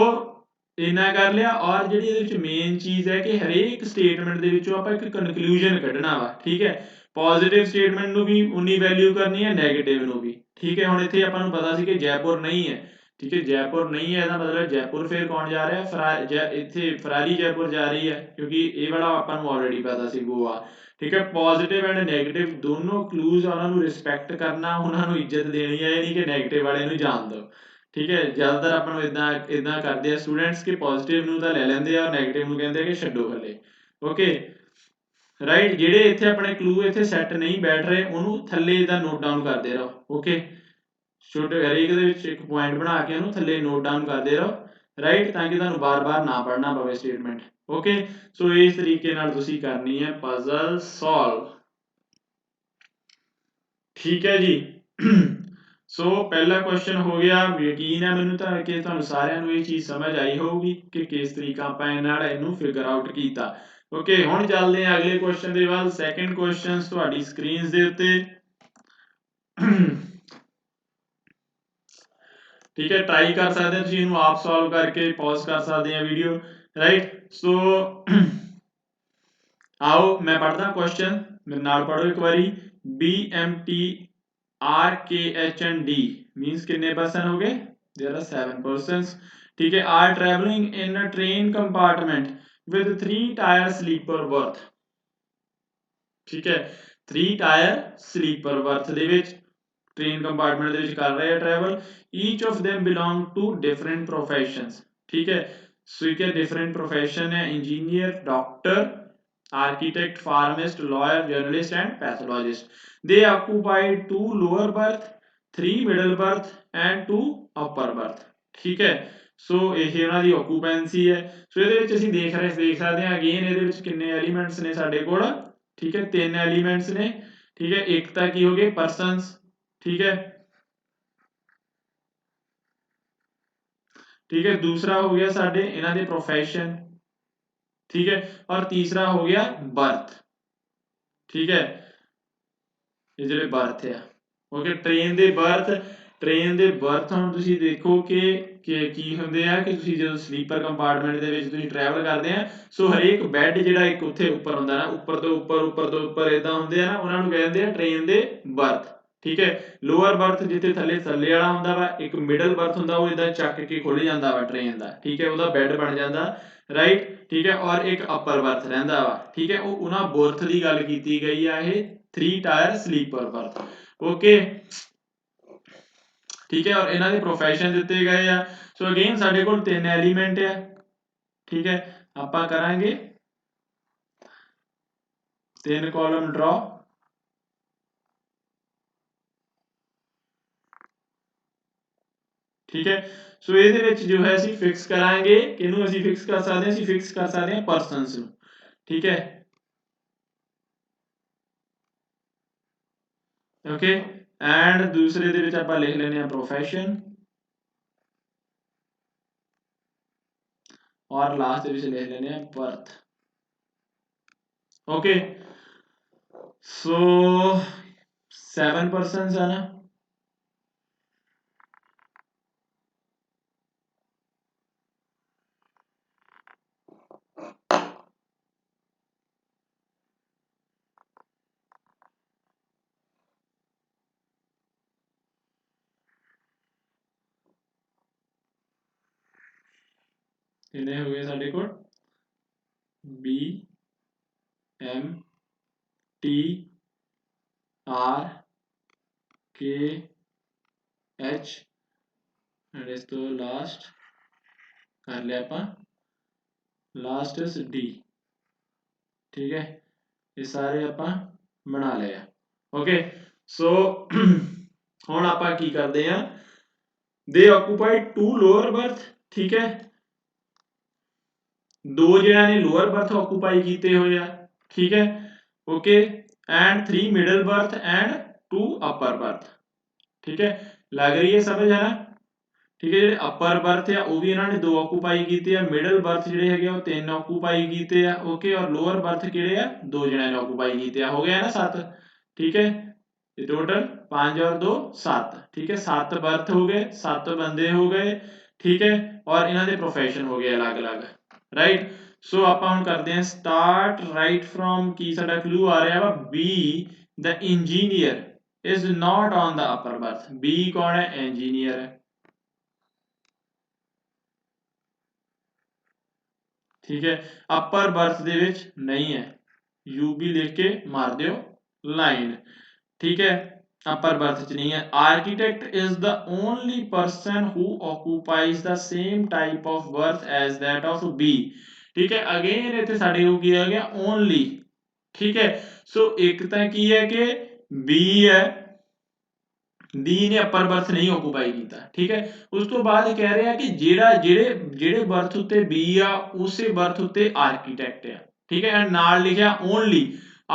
ਇੰਨਾ ਕਰ ਲਿਆ ਔਰ ਜਿਹੜੀ ਇਹਦੇ ਵਿੱਚ ਮੇਨ ਚੀਜ਼ ਹੈ ਕਿ ਹਰੇਕ ਸਟੇਟਮੈਂਟ ਦੇ ਵਿੱਚੋਂ ਆਪਾਂ ਇੱਕ ਕਨਕਲੂਜਨ ਕੱਢਣਾ ਵਾ ਠੀਕ ਹੈ ਪੋਜ਼ਿਟਿਵ ਸਟੇਟਮੈਂਟ ਨੂੰ ਵੀ ਉਨੀ ਵੈਲਿਊ ਕਰਨੀ ਹੈ ਨੈਗੇਟਿਵ ਨੂੰ ਵੀ ਠੀਕ ਹੈ ਹੁਣ ਇੱਥੇ ਆਪਾਂ ਨੂੰ ਪਤਾ ਸੀ ਕਿ ਜੈਪੁਰ ਨਹੀਂ ਹੈ ਠੀਕ ਹੈ ਜੈਪੁਰ ਨਹੀਂ ਹੈ ਇਹਦਾ ਮਤਲਬ ਜੈਪੁਰ ਫਿਰ ਕੌਣ ਜਾ ਰਿਹਾ ਇੱਥੇ ਫਰਾਰੀ ਜੈਪੁਰ ਜਾ ਰਹੀ ਹੈ ਕਿਉਂਕਿ ਇਹ ਵਾਲਾ ਆਪਾਂ ਨੂੰ ਆਲਰੇਡੀ ਪਤਾ ਸੀ ਗੋਆ ਠੀਕ ਹੈ ਪੋਜ਼ਿਟਿਵ ਐਂਡ ਨੈਗੇਟਿਵ ਦੋਨੋਂ ਕਲੂਜ਼ ਉਹਨਾਂ ਨੂੰ ਰਿਸਪੈਕਟ ਕਰਨਾ ਉਹਨਾਂ ਨੂੰ ਇੱਜ਼ਤ ਦੇਣੀ ਹੈ ਇਹ ਨਹੀਂ ਕਿ ਨੈਗੇਟਿਵ ਵਾਲੇ ਨੂੰ ਜਾਣ ਦਿਓ ਠੀਕ ਹੈ ਜ਼ਿਆਦਾਤਰ ਆਪਾਂ ਨੂੰ ਇਦਾਂ ਕਰਦੇ ਆ ਸਟੂਡੈਂਟਸ ਕਿ ਪੋਜ਼ਿਟਿਵ ਨੂੰ ਤਾਂ ਲੈ ਲੈਂਦੇ ਆ ਨੈਗੇਟਿਵ ਨੂੰ ਕਹਿੰਦੇ ਆ ਕਿ ਛੱਡੋ ਹਲੇ ਓਕੇ ਰਾਈਟ ਜਿਹੜੇ ਇੱਥੇ ਆਪਣੇ ਕਲੂ ਇੱਥੇ ਸੈੱਟ ਨਹੀਂ ਬੈਠ ਰਹੇ ਉਹਨੂੰ ਥੱਲੇ ਇਹਦਾ ਨੋਟ ਡਾਊਨ ਕਰਦੇ ਰਹੋ ਓਕੇ ਛੋਟੇ ਹਰੇਕ ਦੇ ਵਿੱਚ ਇੱਕ ਪੁਆਇੰਟ ਬਣਾ ਕੇ ਉਹਨੂੰ ਥੱਲੇ ਨੋਟ ਡਾਊਨ ਕਰਦੇ ਰਹੋ ਰਾਈਟ ਤਾਂ ਕਿ ਤੁਹਾਨੂੰ ਬਾਰ-ਬਾਰ ਨਾ ਪੜ੍ਹਨਾ ਪਵੇ ਸਟੇਟਮੈਂਟ ਓਕੇ ਸੋ ਇਸ ਤਰੀਕੇ ਨਾਲ ਤੁਸੀਂ ਕਰਨੀ ਹੈ ਪਜ਼ਲ ਸੋਲਵ ਠੀਕ ਹੈ ਜੀ ਸੋ ਪਹਿਲਾ ਕੁਐਸਚਨ ਹੋ ਗਿਆ ਯਕੀਨ ਹੈ ਮੈਨੂੰ ਤਾਂ ਕਿ ਤੁਹਾਨੂੰ ਸਾਰਿਆਂ ਨੂੰ ਇਹ ਚੀਜ਼ ਸਮਝ ਆਈ ਹੋਊਗੀ ਕਿ ਕਿਸ ਤਰੀਕਾ ਆਪਾਂ ਇਹਨਾਂ ਨਾਲ ਇਹਨੂੰ ਫਿਗਰ ਆਊਟ ਕੀਤਾ ਓਕੇ ਹੁਣ ਚੱਲਦੇ ਹਾਂ ਅਗਲੇ ਕੁਐਸਚਨ ਦੇ ਵੱਲ ਸੈਕੰਡ ਕੁਐਸਚਨ ਤੁਹਾਡੀ ਸਕਰੀਨਸ ਦੇ ਉੱਤੇ ठीक है ट्राई कर सकते हैं ਤੁਸੀਂ ਇਹਨੂੰ ਆਪ ਸੋਲਵ ਕਰਕੇ ਪੌਜ਼ ਕਰ ਸਕਦੇ ਆ ਵੀਡੀਓ ਰਾਈਟ ਸੋ आओ मैं पढ़दा क्वेश्चन मेरे नाल पढ़ो एक बारी BMT RKH and D means कितने पर्सन हो गए देयर आर 7 persons ठीक है are travelling in a train compartment with 3 tier sleeper berth ठीक है 3 टायर स्लीपर बर्थ ਦੇ ਵਿੱਚ ट्रेन कंपार्टमेंट ਦੇ ਵਿੱਚ ਕਰ ਰਹੇ ਆ travel each of them belong to different professions ठीक है सो क्या डिफरेंट प्रोफेशन है engineer doctor architect pharmacist lawyer journalist and pathologist they occupied 2 lower berth 3 middle berth and 2 upper berth ठीक है ਸੋ ਇਹ ਉਹਨਾਂ ਦੀ ਆਕੂਪੈਂਸੀ ਹੈ ਸੋ ਇਹਦੇ ਵਿੱਚ ਅਸੀਂ ਦੇਖ ਸਕਦੇ ਹਾਂ ਅਗੇਨ ਇਹਦੇ ਵਿੱਚ ਕਿੰਨੇ ਐਲੀਮੈਂਟਸ ਨੇ ਸਾਡੇ ਕੋਲ ਠੀਕ ਹੈ ਤਿੰਨ ਐਲੀਮੈਂਟਸ ਨੇ ਠੀਕ ਹੈ ਇੱਕ ਤਾਂ ਕੀ ਹੋ ਗਏ ਪਰਸਨਸ ठीक है दूसरा हो गया साडे इन्हां दे प्रोफेशन ठीक है और तीसरा हो गया बर्थ ठीक है ये ਜਿਹੜੇ ਬਰਥ ਆ ਓਕੇ ਟ੍ਰੇਨ ਦੇ ਬਰਥ ਹੁਣ ਤੁਸੀਂ ਦੇਖੋ ਕਿ ਕੀ ਹੁੰਦੇ ਆ ਕਿ ਤੁਸੀਂ ਜਦੋਂ ਸਲੀਪਰ ਕੰਪਾਰਟਮੈਂਟ ਦੇ ਵਿੱਚ ਤੁਸੀਂ ਟਰੈਵਲ ਕਰਦੇ ਆ ਸੋ ਹਰੇਕ ਬੈੱਡ ਜਿਹੜਾ ਇੱਕ ਉੱਥੇ ਉੱਪਰ ਹੁੰਦਾ ਨਾ ਉੱਪਰ ਤੋਂ ਉੱਪਰ ਇਦਾਂ ਹੁੰਦੇ ਆ ਨਾ ਉਹਨਾਂ ਨੂੰ ਕਹਿੰਦੇ ਆ ਟ੍ਰੇਨ ਦੇ ਬਰਥ ਠੀਕ ਹੈ ਲੋਅਰ ਬਰਥ ਜਿੱਥੇ ਥੱਲੇ ਵਾਲਾ ਹੁੰਦਾ ਵਾ ਇੱਕ ਮਿਡਲ ਬਰਥ ਹੁੰਦਾ ਉਹ ਇਦਾਂ ਚੱਕ ਕੇ ਖੁੱਲ ਜਾਂਦਾ ਵਾ ਟ੍ਰੇਨ ਦਾ ਠੀਕ ਹੈ ਉਹਦਾ ਬੈੱਡ ਬਣ ਜਾਂਦਾ ਰਾਈਟ ਠੀਕ ਹੈ ਔਰ ਇੱਕ ਅਪਰ ਬਰਥ ਰਹਿੰਦਾ ਵਾ ਠੀਕ ਹੈ ਉਹ ਉਹਨਾਂ ਬਰਥ ਦੀ ਗੱਲ ਕੀਤੀ ਗਈ ਆ ਇਹ 3 टायर स्लीपर बर्थ ओके ठीक है और इन्हां दे प्रोफेशन दिते गए आ सो अगेन साडे कोल तीन एलिमेंट है ठीक है आपां करांगे तीन कॉलम ड्रॉ ठीक है सो ਇਹਦੇ ਵਿੱਚ ਜੋ ਹੈ ਅਸੀਂ ਫਿਕਸ ਕਰਾਂਗੇ ਕਿਹਨੂੰ ਅਸੀਂ ਫਿਕਸ ਕਰ ਸਕਦੇ ਹਾਂ ਅਸੀਂ ਫਿਕਸ ਕਰ ਸਕਦੇ ਹਾਂ ਪਰਸਨਸ ਨੂੰ ਠੀਕ ਹੈ ओके एंड दूसरे ਦੇ ਵਿੱਚ ਆਪਾਂ ਲਿਖ ਲੈਨੇ ਆ प्रोफेशन और लास्ट ਦੇ ਵਿੱਚ ਲਿਖ ਲੈਨੇ ਆ बर्थ ओके सो 7 पर्सन्स है ना कितने हो गए साढ़े को BMT RKH एंड इस तो लास्ट कर लिया अपन लास्ट इज D ठीक है ये सारे अपन बना लिया ओके सो हुण आपां की करदे हैं दे ऑक्यूपाइड 2 लोअर बर्थ ठीक है दो जिन्हां ने लोअर बर्थ ऑक्यूपाई कीते हुए आ ठीक है okay and 3 middle birth and 2 upper berth ठीक है लग रही है समझ है ना ठीक है ਜਿਹੜੇ ਅਪਰ ਬਰਥ ਆ ਉਹ ਵੀ ਇਹਨਾਂ ਨੇ ਦੋ ਆਕੂਪਾਈ ਕੀਤੇ ਆ ਮਿਡਲ ਬਰਥ ਜਿਹੜੇ ਹੈਗੇ ਉਹ ਤਿੰਨ ਆਕੂਪਾਈ ਕੀਤੇ ਆ ਓਕੇ ਔਰ ਲੋਅਰ ਬਰਥ ਕਿਹੜੇ ਆ ਦੋ ਜਣਿਆਂ ਨੇ ਆਕੂਪਾਈ ਕੀਤੇ ਆ ਹੋ ਗਿਆ ਨਾ 7 ਠੀਕ ਹੈ टोटल 5 और 2 7, ठीक है 7 बर्थ हो गए, 7 बंदे हो गए, ठीक है और इन्हां दे प्रोफेशन हो गए अलग अलग, राइट। सो ਆਪਾਂ ਹੁਣ ਕਰਦੇ ਹਾਂ ਸਟਾਰਟ ਰਾਈਟ ਫਰੋਮ ਕੀ ਸਾਡਾ ਕਲੂ ਆ ਰਿਹਾ ਵਾ be the engineer is not on the upper berth। B कौन है? इंजीनियर है, ठीक है अपर बर्थ दे विच नहीं है, यू भी लिख के मार दियो लाइन, ठीक है अपर बर्थ च नहीं है। Architect is the only person who occupies the same type of berth as that of B, ठीक है अगेन इत्थे साडे को की आ गया ओनली, ठीक है। सो एक तां की है कि बी है, बी ने अपर बर्थ नहीं ऑक्यूपाई किया, ठीक है उस तो बाद कह रहे हैं कि जेड़ा जेड़े जेड़े बर्थ उत्ते बी आ उसे बर्थ उत्ते आर्किटेक्ट है, ठीक है एंड नाल लिखिया only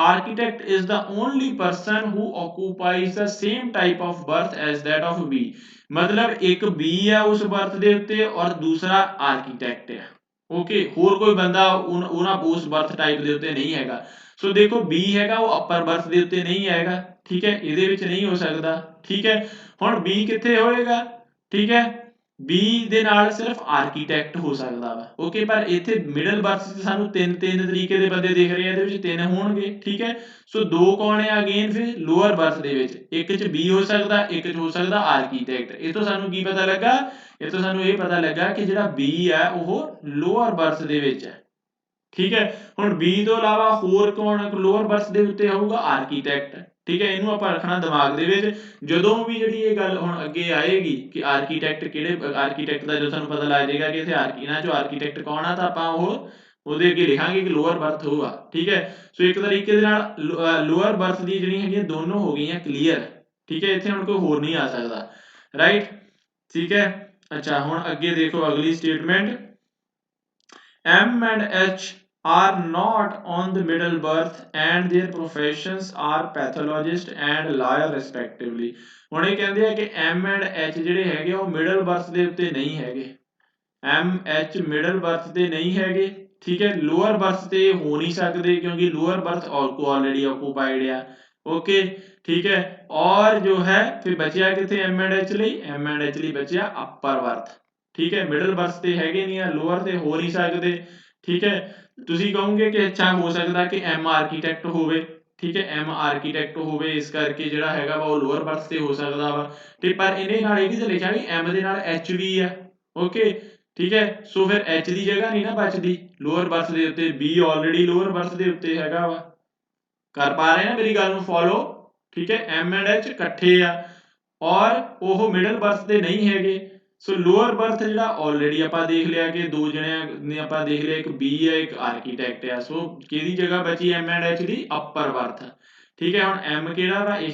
architect is the only person who occupies the same type of berth as that of B, मतलब एक बी है उस बर्थ दे उत्ते और दूसरा आर्किटेक्ट है, ओके होर कोई बंदा उन्हां उस बर्थ टाइप दे उत्ते नहीं हैगा। सो देखो बी हैगा वो अपर बर्थ दे उत्ते नहीं हैगा, ठीक है ਇਹਦੇ ਵਿੱਚ नहीं हो सकता, ठीक है ਹੁਣ B ਕਿੱਥੇ ਹੋਏਗਾ, ठीक है B ਦੇ ਨਾਲ ਸਿਰਫ ਆਰਕੀਟੈਕਟ ਹੋ ਸਕਦਾ ਵਾ, ਓਕੇ ਪਰ ਇੱਥੇ ਮਿਡਲ ਬਰਥ ਚ ਸਾਨੂੰ ਤਿੰਨ ਤਿੰਨ ਤਰੀਕੇ ਦੇ ਬੰਦੇ ਦਿਖ ਰਹੇ ਆ, ਇਹਦੇ ਵਿੱਚ ਤਿੰਨ ਹੋਣਗੇ, ਠੀਕ ਹੈ ਸੋ ਦੋ ਕੌਣ ਹੈ ਅਗੇਨ ਫਿਰ ਲੋਅਰ ਬਰਥ ਦੇ ਵਿੱਚ, ਇੱਕ ਚ B ਹੋ ਸਕਦਾ, ਇੱਕ ਚ ਹੋ ਸਕਦਾ ਆਰਕੀਟੈਕਟ। ਇਹ ਤੋਂ ਸਾਨੂੰ ਕੀ ਪਤਾ ਲੱਗਾ, ਇਹ ਤੋਂ ਸਾਨੂੰ ਇਹ ਪਤਾ ਲੱਗਾ ਕਿ ਜਿਹੜਾ B ਹੈ ਉਹ ਲੋਅਰ ਬਰਥ ਦੇ ਵਿੱਚ ਹੈ, ठीक है ਹੁਣ B ਤੋਂ ਇਲਾਵਾ ਹੋਰ ਕੌਣ ਲੋਅਰ ਬਰਥ ਦੇ ਉੱਤੇ ਹੋਊਗਾ ਆਰਕੀਟੈਕਟ, ਠੀਕ ਹੈ ਇਹਨੂੰ ਆਪਾਂ ਰੱਖਣਾ ਦਿਮਾਗ ਦੇ ਵਿੱਚ ਜਦੋਂ ਵੀ ਜਿਹੜੀ ਇਹ ਗੱਲ ਹੁਣ ਅੱਗੇ ਆਏਗੀ ਕਿ ਆਰਕੀਟੈਕਟ ਕਿਹੜੇ ਆਰਕੀਟੈਕਟ ਦਾ ਜੋ ਸਾਨੂੰ ਪਤਾ ਲੱਗ ਜਾਏਗਾ ਕਿ ਇੱਥੇ ਇਹਨਾਂ ਚੋਂ ਆਰਕੀਟੈਕਟ ਕੌਣ ਆ ਤਾਂ ਆਪਾਂ ਉਹ ਉਹਦੇ ਅੱਗੇ ਲਿਖਾਂਗੇ ਕਿ ਲੋਅਰ ਬਰਥ ਹੋਊਗਾ, ਠੀਕ ਹੈ ਸੋ ਇੱਕ ਤਰੀਕੇ ਦੇ ਨਾਲ ਲੋਅਰ ਬਰਥ ਦੀ ਜਿਹੜੀਆਂ ਹੈਗੀਆਂ ਦੋਨੋਂ ਹੋ ਗਈਆਂ ਕਲੀਅਰ, ਠੀਕ ਹੈ ਇੱਥੇ ਹੁਣ ਕੋਈ ਹੋਰ ਨਹੀਂ ਆ ਸਕਦਾ, ਰਾਈਟ ਠੀਕ ਹੈ। ਅੱਛਾ ਹੁਣ ਅੱਗੇ ਦੇਖੋ ਅਗਲੀ statement M and H are not on the middle berth and their professions are pathologist and lawyer respectively। ਹੁਣ ਇਹ ਕਹਿੰਦੇ ਆ ਕਿ M and H ਜਿਹੜੇ ਹੈਗੇ ਉਹ middle berth ਦੇ ਉੱਤੇ ਨਹੀਂ ਹੈਗੇ, M H middle berth ਤੇ ਨਹੀਂ ਹੈਗੇ, ठीक है lower berth ਤੇ ਹੋ ਨਹੀਂ ਸਕਦੇ क्योंकि lower berth already occupied ਆ, ओके ठीक है और जो है फिर बचिया किथे M and H ਲਈ M and H ਲਈ बचिया upper berth, ठीक है मिडल बर्थ ਤੇ ਹੈਗੇ ਨਹੀਂ ਆ ਲੋਅਰ ਤੇ ਹੋ ਨਹੀਂ ਸਕਦੇ, ठीक है ਤੁਸੀਂ ਕਹੋਗੇ ਕਿ ਅੱਛਾ ਹੋ ਸਕਦਾ ਕਿ M ਆਰਕੀਟੈਕਟ ਹੋਵੇ, ठीक है M ਆਰਕੀਟੈਕਟ ਹੋਵੇ ਇਸ ਕਰਕੇ ਜਿਹੜਾ ਹੈਗਾ ਵਾ ਉਹ ਲੋਅਰ ਬਰਥ ਤੇ ਹੋ ਸਕਦਾ ਵਾ, ਤੇ ਪਰ ਇਹਨੇ ਨਾਲ ਇਹ ਵੀ ਤਾਂ ਲਿਖਿਆ ਵੀ M ਦੇ ਨਾਲ H ਵੀ ਆ, ਓਕੇ ठीक है ਸੋ ਫਿਰ H ਦੀ ਜਗ੍ਹਾ ਨਹੀਂ ਨਾ ਬਚਦੀ ਲੋਅਰ ਬਰਥ ਦੇ ਉੱਤੇ, B ਆਲਰੇਡੀ ਲੋਅਰ ਬਰਥ ਦੇ ਉੱਤੇ ਹੈਗਾ ਵਾ, ਕਰ ਪਾ ਰਹੇ ਨਾ ਮੇਰੀ ਗੱਲ ਨੂੰ ਫੋਲੋ, ठीक है M and H ਇਕੱਠੇ ਆ ਔਰ ਉਹ ਮਿਡਲ ਬਰਥ ਤੇ ਨਹੀਂ ਹੈਗੇ, ਸੋ ਲੋਅਰ ਬਰਥ ਜਿਹੜਾ ਆਲਰੇਡੀ ਆਪਾਂ ਦੇਖ ਲਿਆ ਕਿ ਦੋ ਜਣਿਆਂ ਨੇ ਆਪਾਂ ਦੇਖ ਲਿਆ ਇੱਕ B ਹੈ ਇੱਕ ਆਰਕੀਟੈਕਟ ਹੈ, ਸੋ ਕਿਹਦੀ ਜਗ੍ਹਾ ਬਚੀ M and H the upper birth, ਠੀਕ ਹੈ ਹੁਣ M ਕਿਹੜਾ ਵਾ ਇਹ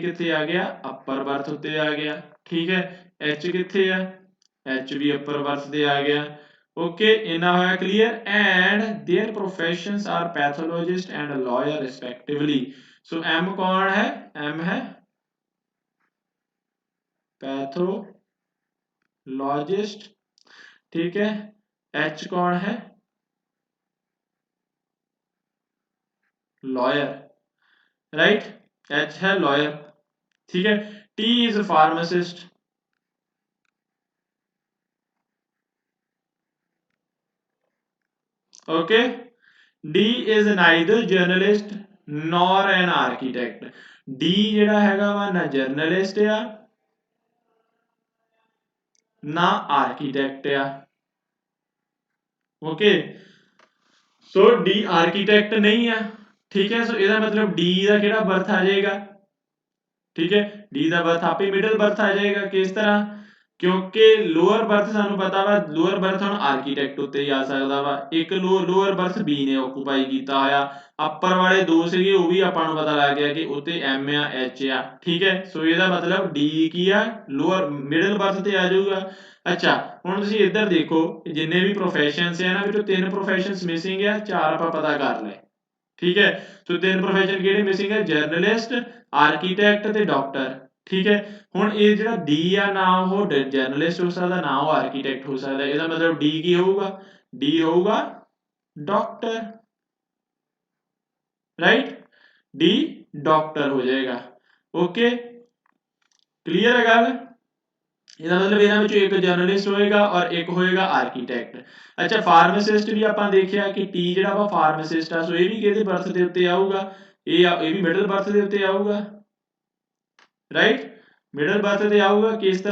ਕਿੱਥੇ ਆ ਗਿਆ ਅਪਰ ਬਰਥ ਉੱਤੇ ਆ ਗਿਆ, ਠੀਕ ਹੈ H ਕਿੱਥੇ ਆ H ਵੀ ਅਪਰ ਬਰਥ ਤੇ ਆ ਗਿਆ, ओके इना होया clear and their professions are pathologist and lawyer respectively. So M कौन है M है पैथोलॉजिस्ट, ठीक है H कौन है लॉयर, राइट H है लॉयर, ठीक है T is pharmacist, okay D is neither journalist nor an architect। D ਜਿਹੜਾ ਹੈਗਾ ਵਾ ਨਾ ਜਰਨਲਿਸਟ ਆ ਨਾ ਆਰਕੀਟੈਕਟ ਆ, ओके सो D आर्किटेक्ट नहीं है, ठीक है सो ਇਹਦਾ मतलब D ਦਾ ਕਿਹੜਾ ਬਰਥ ਆ ਜਾਏਗਾ, ठीक है D ਦਾ ਬਰਥ ਆਪੇ ਮਿਡਲ ਬਰਥ ਆ ਜਾਏਗਾ, ਕਿਸ ਤਰ੍ਹਾਂ ਕਿਉਂਕਿ ਲੋਅਰ ਬਰਥ ਸਾਨੂੰ ਪਤਾ ਵਾ ਲੋਅਰ ਬਰਥ ਹੁਣ ਆਰਕੀਟੈਕਟ ਉੱਤੇ ਹੀ ਆ ਸਕਦਾ ਵਾ, ਇੱਕ ਲੋਅਰ ਬਰਥ B ਨੇ ਆਕੂਪਾਈ ਕੀਤਾ ਹੋਇਆ, ਅਪਰ ਵਾਲੇ ਦੋ ਸੀਗੇ ਉਹ ਵੀ ਆਪਾਂ ਨੂੰ ਪਤਾ ਲੱਗ ਗਿਆ ਕਿ ਉੱਤੇ M ਆ H ਆ, ਠੀਕ ਹੈ ਸੋ ਇਹਦਾ ਮਤਲਬ D ਕੀ ਆ ਲੋਅਰ ਮਿਡਲ ਬਰਥ ਤੇ ਆ ਜਾਊਗਾ। ਅੱਛਾ ਹੁਣ ਤੁਸੀਂ ਇੱਧਰ ਦੇਖੋ ਜਿੰਨੇ ਵੀ ਪ੍ਰੋਫੈਸ਼ਨਸ ਆ ਨਾ ਵਿੱਚੋਂ ਤਿੰਨ ਪ੍ਰੋਫੈਸ਼ਨਸ ਮਿਸਿੰਗ ਆ, ਚਾਰ ਆਪਾਂ ਪਤਾ ਕਰ ਲਏ, ठीक है ਸੋ ਤਿੰਨ ਪ੍ਰੋਫੈਸ਼ਨ ਕਿਹੜੇ ਮਿਸਿੰਗ ਹੈ ਜਰਨਲਿਸਟ ਆਰਕੀਟੈਕਟ ਤੇ ਡਾਕਟਰ, ठीक है ਹੁਣ ਇਹ ਜਿਹੜਾ D ਆ ਨਾ ਉਹ ਜਰਨਲਿਸਟ ਹੋ ਸਕਦਾ ਨਾ ਉਹ ਆਰਕੀਟੈਕਟ ਹੋ ਸਕਦਾ, ਇਹਦਾ ਮਤਲਬ D ਕੀ ਹੋਊਗਾ D ਹੋਊਗਾ डॉक्टर, राइट D डॉक्टर हो जाएगा। ओके क्लियर है गल ਇਹਦਾ ਮਤਲਬ ਇਹਨਾਂ ਵਿੱਚੋਂ ਇੱਕ ਜਰਨਲਿਸਟ ਹੋਏਗਾ ਔਰ ਇੱਕ ਹੋਏਗਾ ਆਰਕੀਟੈਕਟ ਅੱਛਾ ਫਾਰਮਾਸਿਸਟ ਵੀ ਆਪਾਂ ਦੇਖਿਆ ਕਿ ਟੀ ਜਿਹੜਾ ਵਾ ਫਾਰਮਾਸਿਸਟ ਆ ਸੋ ਇਹ ਵੀ ਕਿਹਦੇ ਬਰਥ ਦੇ ਉੱਤੇ ਆਊਗਾ ਇਹ ਵੀ ਮਿਡਲ ਬਰਥ ਦੇ ਉੱਤੇ ਆਊਗਾ ਰਾਈਟ ਮਿਡਲ ਬਰਥ ਤੇ ਆਊਗਾ ਕਿਸ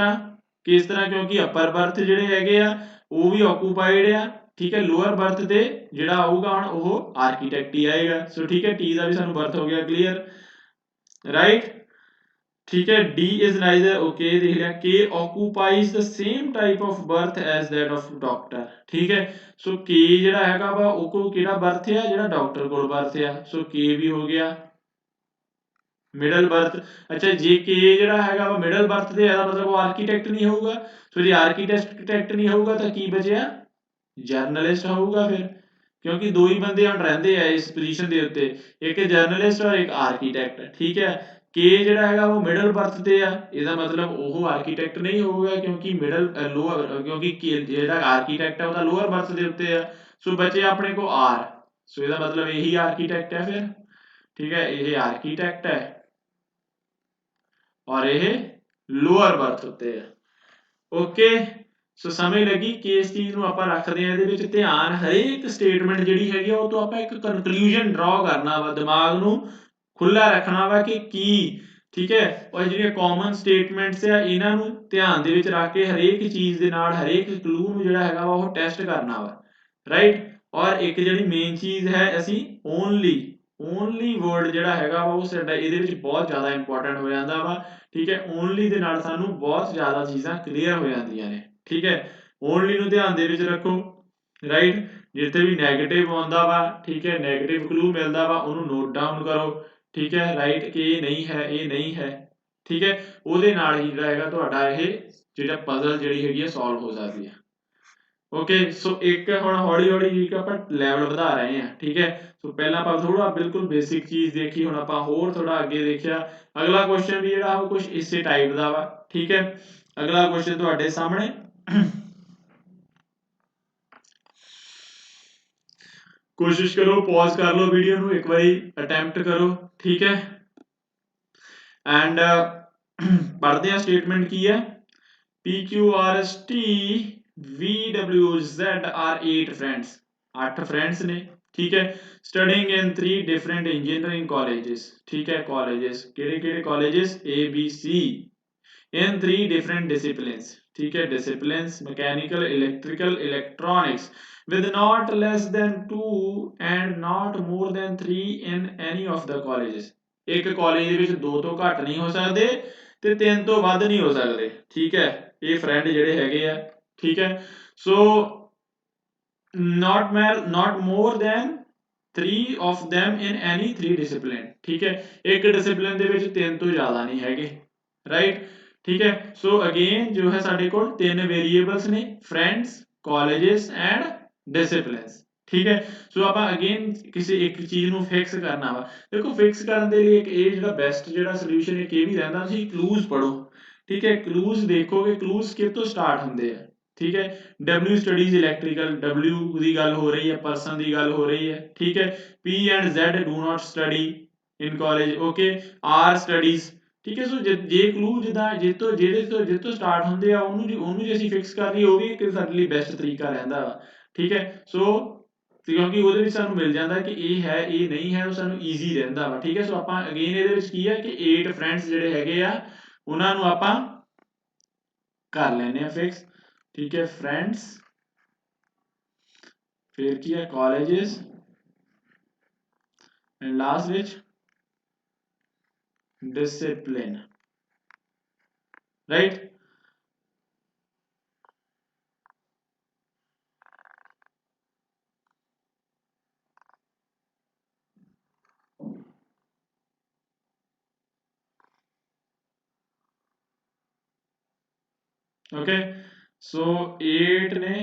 ਤਰ੍ਹਾਂ ਕਿਉਂਕਿ ਅਪਰ ਬਰਥ ਜਿਹੜੇ ਹੈਗੇ ਆ ਉਹ ਵੀ ਆਕੂਪਾਈਡ ਆ ਠੀਕ ਹੈ ਲੋਅਰ ਬਰਥ ਤੇ ਜਿਹੜਾ ਆਊਗਾ ਹੁਣ ਉਹ ਆਰਕੀਟੈਕਟ ਹੀ ਆਏਗਾ ਸੋ ਠੀਕ ਹੈ ਟੀ ਦਾ ਵੀ ਸਾਨੂੰ ਬਰਥ ਹੋ ਗਿਆ ਕਲੀਅਰ ਰਾਈਟ ठीक है D is neither okay देख लिया K occupies the same type of berth as that of doctor ठीक है सो K ਜਿਹੜਾ ਹੈਗਾ ਵਾ ਉਹ ਕੋ ਕਿਹੜਾ ਬਰਥ ਆ ਜਿਹੜਾ ਡਾਕਟਰ ਕੋਲ ਬਰਥ ਆ ਸੋ K ਵੀ ਹੋ ਗਿਆ ਮਿਡਲ ਬਰਥ ਅੱਛਾ ਜੇ K ਜਿਹੜਾ ਹੈਗਾ ਵਾ ਮਿਡਲ ਬਰਥ ਤੇ ਇਹਦਾ ਮਤਲਬ ਉਹ ਆਰਕੀਟੈਕਟ ਨਹੀਂ ਹੋਊਗਾ ਸੋ ਜੇ ਆਰਕੀਟੈਕਟ ਨਹੀਂ ਹੋਊਗਾ ਤਾਂ ਕੀ ਬਚਿਆ ਜਰਨਲਿਸਟ ਹੋਊਗਾ ਫਿਰ ਕਿਉਂਕਿ ਦੋ ਹੀ ਬੰਦੇ ਹੁਣ ਰਹਿੰਦੇ ਆ ਇਸ ਪੋਜੀਸ਼ਨ ਦੇ ਉੱਤੇ ਇੱਕ ਜਰਨਲਿਸਟ ਔਰ ਇੱਕ ਆਰਕੀਟੈਕਟ ਠੀਕ ਹੈ ਕੇ ਜਿਹੜਾ ਹੈਗਾ ਉਹ ਮਿਡਲ ਬਰਥ ਤੇ ਆ ਇਹਦਾ ਮਤਲਬ ਉਹ ਆਰਕੀਟੈਕਟ ਨਹੀਂ ਹੋਊਗਾ ਕਿਉਂਕਿ ਮਿਡਲ ਲੋਅਰ ਕਿਉਂਕਿ ਜਿਹੜਾ ਆਰਕੀਟੈਕਟ ਹੈ ਉਹਦਾ ਲੋਅਰ ਬਰਥ ਦੇ ਉੱਤੇ ਆ ਸੋ ਬਚੇ ਆਪਣੇ ਕੋ ਆਰ ਸੋ ਇਹਦਾ ਮਤਲਬ ਇਹੀ ਆਰਕੀਟੈਕਟ ਹੈ ਫਿਰ ਠੀਕ ਹੈ ਇਹ ਆਰਕੀਟੈਕਟ ਹੈ ਔਰ ਇਹ ਲੋਅਰ ਬਰਥ ਉੱਤੇ ਹੈ ਓਕੇ ਸੋ ਸਮਝ ਲੱਗੀ ਕਿ ਇਸ ਚੀਜ਼ ਨੂੰ ਆਪਾਂ ਰੱਖਦੇ ਆ ਇਹਦੇ ਵਿੱਚ ਧਿਆਨ ਹਰੇਕ ਸਟੇਟਮੈਂਟ ਜਿਹੜੀ ਹੈਗੀ ਉਹ ਤੋਂ ਆਪਾਂ ਇੱਕ ਕਨਕਲੂਜਨ ਡਰਾ ਕਰਨਾ ਵਾ ਦਿਮਾਗ ਨੂੰ ਖੁੱਲਾ ਰੱਖਣਾ ਵਾ ਕਿ ਕੀ ਠੀਕ ਹੈ ਔਰ ਜਿਹੜੀਆਂ ਕਾਮਨ ਸਟੇਟਮੈਂਟਸ ਆ ਇਹਨਾਂ ਨੂੰ ਧਿਆਨ ਦੇ ਵਿੱਚ ਰੱਖ ਕੇ ਹਰੇਕ ਚੀਜ਼ ਦੇ ਨਾਲ ਹਰੇਕ ਕਲੂ ਨੂੰ ਜਿਹੜਾ ਹੈਗਾ ਵਾ ਉਹ ਟੈਸਟ ਕਰਨਾ ਵਾ ਰਾਈਟ ਔਰ ਇੱਕ ਜਿਹੜੀ ਮੇਨ ਚੀਜ਼ ਹੈ ਅਸੀਂ ਓਨਲੀ ਵਰਡ ਜਿਹੜਾ ਹੈਗਾ ਵਾ ਉਹ ਸਾਡਾ ਇਹਦੇ ਵਿੱਚ ਬਹੁਤ ਜ਼ਿਆਦਾ ਇੰਪੋਰਟੈਂਟ ਹੋ ਜਾਂਦਾ ਵਾ ਠੀਕ ਹੈ ਓਨਲੀ ਦੇ ਨਾਲ ਸਾਨੂੰ ਬਹੁਤ ਜ਼ਿਆਦਾ ਚੀਜ਼ਾਂ ਕਲੀਅਰ ਹੋ ਜਾਂਦੀਆਂ ਨੇ ਠੀਕ ਹੈ ਓਨਲੀ ਨੂੰ ਧਿਆਨ ਦੇ ਵਿੱਚ ਰੱਖੋ ਰਾਈਟ ਜਿੱਥੇ ਵੀ 네ਗੇਟਿਵ ਆਉਂਦਾ ਵਾ ਠੀਕ ਹੈ 네ਗੇਟਿਵ ਕਲੂ ਮਿਲਦਾ ਵਾ ਉਹਨੂੰ ਨੋਟ ਡਾਊਨ ਕਰੋ ਠੀਕ ਹੈ ਰਾਈਟ ਕਿ ਇਹ ਨਹੀਂ ਹੈ ਠੀਕ ਹੈ ਉਹਦੇ ਨਾਲ ਹੀ ਜਿਹੜਾ ਹੈਗਾ ਤੁਹਾਡਾ ਇਹ ਜਿਹੜਾ ਪਜ਼ਲ ਜਿਹੜੀ ਹੈਗੀ ਹੈ ਸੋਲਵ ਹੋ ਜਾਂਦੀ ਹੈ ਓਕੇ ਸੋ ਇੱਕ ਹੁਣ ਹੌਲੀ ਹੌਲੀ ਜੀ ਆਪਾਂ ਲੈਵਲ ਵਧਾ ਰਹੇ ਹਾਂ ਠੀਕ ਹੈ ਸੋ ਪਹਿਲਾਂ ਆਪਾਂ ਥੋੜਾ ਬਿਲਕੁਲ ਬੇਸਿਕ ਚੀਜ਼ ਦੇਖੀ ਹੁਣ ਆਪਾਂ ਹੋਰ ਥੋੜਾ ਅੱਗੇ ਦੇਖਿਆ ਅਗਲਾ ਕੁਐਸਚਨ ਵੀ ਜਿਹੜਾ ਉਹ ਕੁਝ ਇਸੇ ਟਾਈਪ ਦਾ ਵਾ ਠੀਕ ਹੈ ਅਗਲਾ ਕੁਐਸਚਨ ਤੁਹਾਡੇ ਸਾਹਮਣੇ ਕੋਸ਼ਿਸ਼ ਕਰੋ ਪੌਜ਼ ਕਰ ਲਓ ਵੀਡੀਓ ਨੂੰ ਇੱਕ ਵਾਰੀ ਅਟੈਂਪਟ ਕਰੋ ਠੀਕ ਹੈ ਐਂਡ ਪੜ੍ਹਦੇ ਆ ਸਟੇਟਮੈਂਟ ਕੀ ਹੈ PQRST VWZ are 8 friends 8 friends ਨੇ ਠੀਕ ਹੈ studying in 3 different engineering colleges ਠੀਕ ਹੈ colleges ਕਿਹੜੇ colleges A B C in 3 different disciplines ठीक है disciplines mechanical electrical electronics with not less than 2 and not more than 3 in any of the colleges ਇੱਕ ਕਾਲਜ ਦੇ ਵਿੱਚ ਦੋ ਤੋਂ ਘੱਟ ਨਹੀਂ ਹੋ ਸਕਦੇ ਤੇ ਤਿੰਨ ਤੋਂ ਵੱਧ ਨਹੀਂ ਹੋ ਸਕਦੇ ਠੀਕ ਹੈ ਇਹ ਫਰੈਂਡ ਜਿਹੜੇ ਹੈਗੇ ਆ ਠੀਕ ਹੈ ਸੋ not more than 3 of them in any 3 discipline ਠੀਕ ਹੈ ਇੱਕ ਡਿਸਪਲਿਨ ਦੇ ਵਿੱਚ ਤਿੰਨ ਤੋਂ ਜ਼ਿਆਦਾ ਨਹੀਂ ਹੈਗੇ ਰਾਈਟ ਠੀਕ ਹੈ ਸੋ ਅਗੇਨ ਜੋ ਹੈ ਸਾਡੇ ਕੋਲ ਤਿੰਨ ਵੇਰੀਏਬਲਸ ਨੇ ਫਰੈਂਡਸ ਕਾਲਜਸ ਐਂਡ ਡਿਸਪਲਿਨਸ ਠੀਕ ਹੈ ਸੋ ਆਪਾਂ ਅਗੇਨ ਕਿਸੇ ਇੱਕ ਚੀਜ਼ ਨੂੰ ਫਿਕਸ ਕਰਨਾ ਵਾ ਦੇਖੋ ਫਿਕਸ ਕਰਨ ਦੇ ਲਈ ਇੱਕ ਇਹ ਜਿਹੜਾ ਬੈਸਟ ਜਿਹੜਾ ਸੋਲੂਸ਼ਨ ਇੱਕ ਇਹ ਵੀ ਰਹਿੰਦਾ ਤੁਸੀਂ ਕਲੂਜ਼ ਪੜੋ ਠੀਕ ਹੈ ਕਲੂਜ਼ ਦੇਖੋਗੇ ਕਲੂਜ਼ ਕਿੱਥੋਂ ਸਟਾਰਟ ਹੁੰਦੇ ਆ ठीक है W स्टडीज इलेक्ट्रिकल W ਦੀ ਗੱਲ ਹੋ ਰਹੀ ਹੈ ਪਰਸਨ ਦੀ ਗੱਲ ਹੋ ਰਹੀ ਹੈ ਠੀਕ ਹੈ P and Z do not study in college okay R studies ਠੀਕ ਹੈ ਸੋ ਜੇ ਕਲੂ ਜਿੱਦਾਂ ਜਿੱਤੋਂ ਸਟਾਰਟ ਹੁੰਦੇ ਆ ਉਹਨੂੰ ਜੇ ਅਸੀਂ ਫਿਕਸ ਕਰ ਲਈਏ ਉਹ ਵੀ ਇੱਕ ਸਾਡੇ ਲਈ ਬੈਸਟ ਤਰੀਕਾ ਰਹਿੰਦਾ ਵਾ ਠੀਕ ਹੈ ਸੋ ਕਿਉਂਕਿ ਉਹਦੇ ਵਿੱਚ ਸਾਨੂੰ ਮਿਲ ਜਾਂਦਾ ਕਿ ਇਹ ਹੈ ਇਹ ਨਹੀਂ ਹੈ ਉਹ ਸਾਨੂੰ ਈਜ਼ੀ ਰਹਿੰਦਾ ਵਾ ਠੀਕ ਹੈ ਸੋ ਆਪਾਂ ਅਗੇਨ ਇਹਦੇ ਵਿੱਚ ਕੀ ਹੈ ਕਿ 8 ਫਰੈਂਡਸ ਜਿਹੜੇ ਹੈਗੇ ਆ ਉਹਨਾਂ ਨੂੰ ਆਪਾਂ ਕਰ ਲੈਨੇ ਆ ਫਿਕਸ ठीक है फ्रेंड्स फिर किया colleges and last which discipline right okay so 8 ने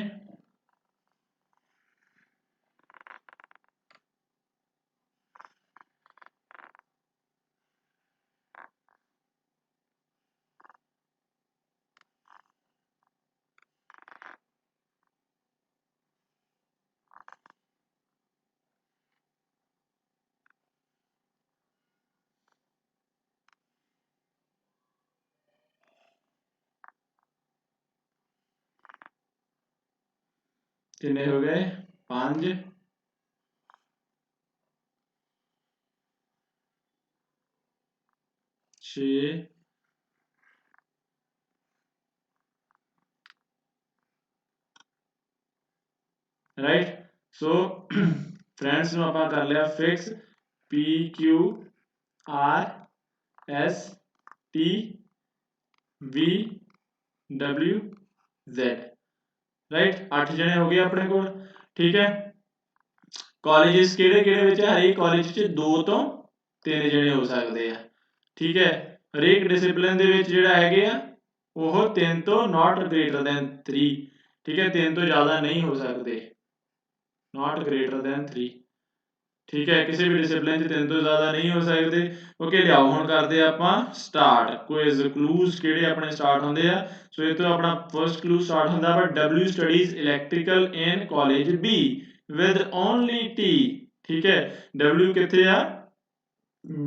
कितने हो गए 5 6 राइट। सो फ्रेंड्स ਨੂੰ ਆਪਾਂ ਕਰ ਲਿਆ fix P Q R S T V W Z right 8 जने हो गए अपने को ठीक है। कॉलेजेस ਕਿਹੜੇ ਵਿੱਚ ਹਰੇਕ ਕਾਲਜ 'ਚ 2 ਤੋਂ 3 ਜਣੇ ਹੋ ਸਕਦੇ ਆ ਠੀਕ ਹੈ। ਹਰੇਕ ਡਿਸਪਲਿਨ ਦੇ ਵਿੱਚ ਜਿਹੜਾ ਹੈਗੇ ਆ ਉਹ 3 ਤੋਂ not greater than 3 ठीक है 3 ਤੋਂ ਜ਼ਿਆਦਾ नहीं हो सकते not greater than 3 ठीक है। किसी भी डिसिप्लिन 'ਚ 3 ਤੋਂ ਜ਼ਿਆਦਾ नहीं हो सकते ओके। ਲਿਆਓ ਹੁਣ ਕਰਦੇ ਆਪਾਂ ਸਟਾਰਟ ਕੁਇਜ਼ ਕਲੂਜ਼ ਕਿਹੜੇ ਆਪਣੇ ਸਟਾਰਟ ਹੁੰਦੇ ਆ। ਸੋ ਇਹ ਤੋਂ ਆਪਣਾ ਫਰਸਟ ਕਲੂ ਸਟਾਰਟ ਹੁੰਦਾ ਵਾ W studies electrical in college B with only T ठीक है। W ਕਿੱਥੇ ਆ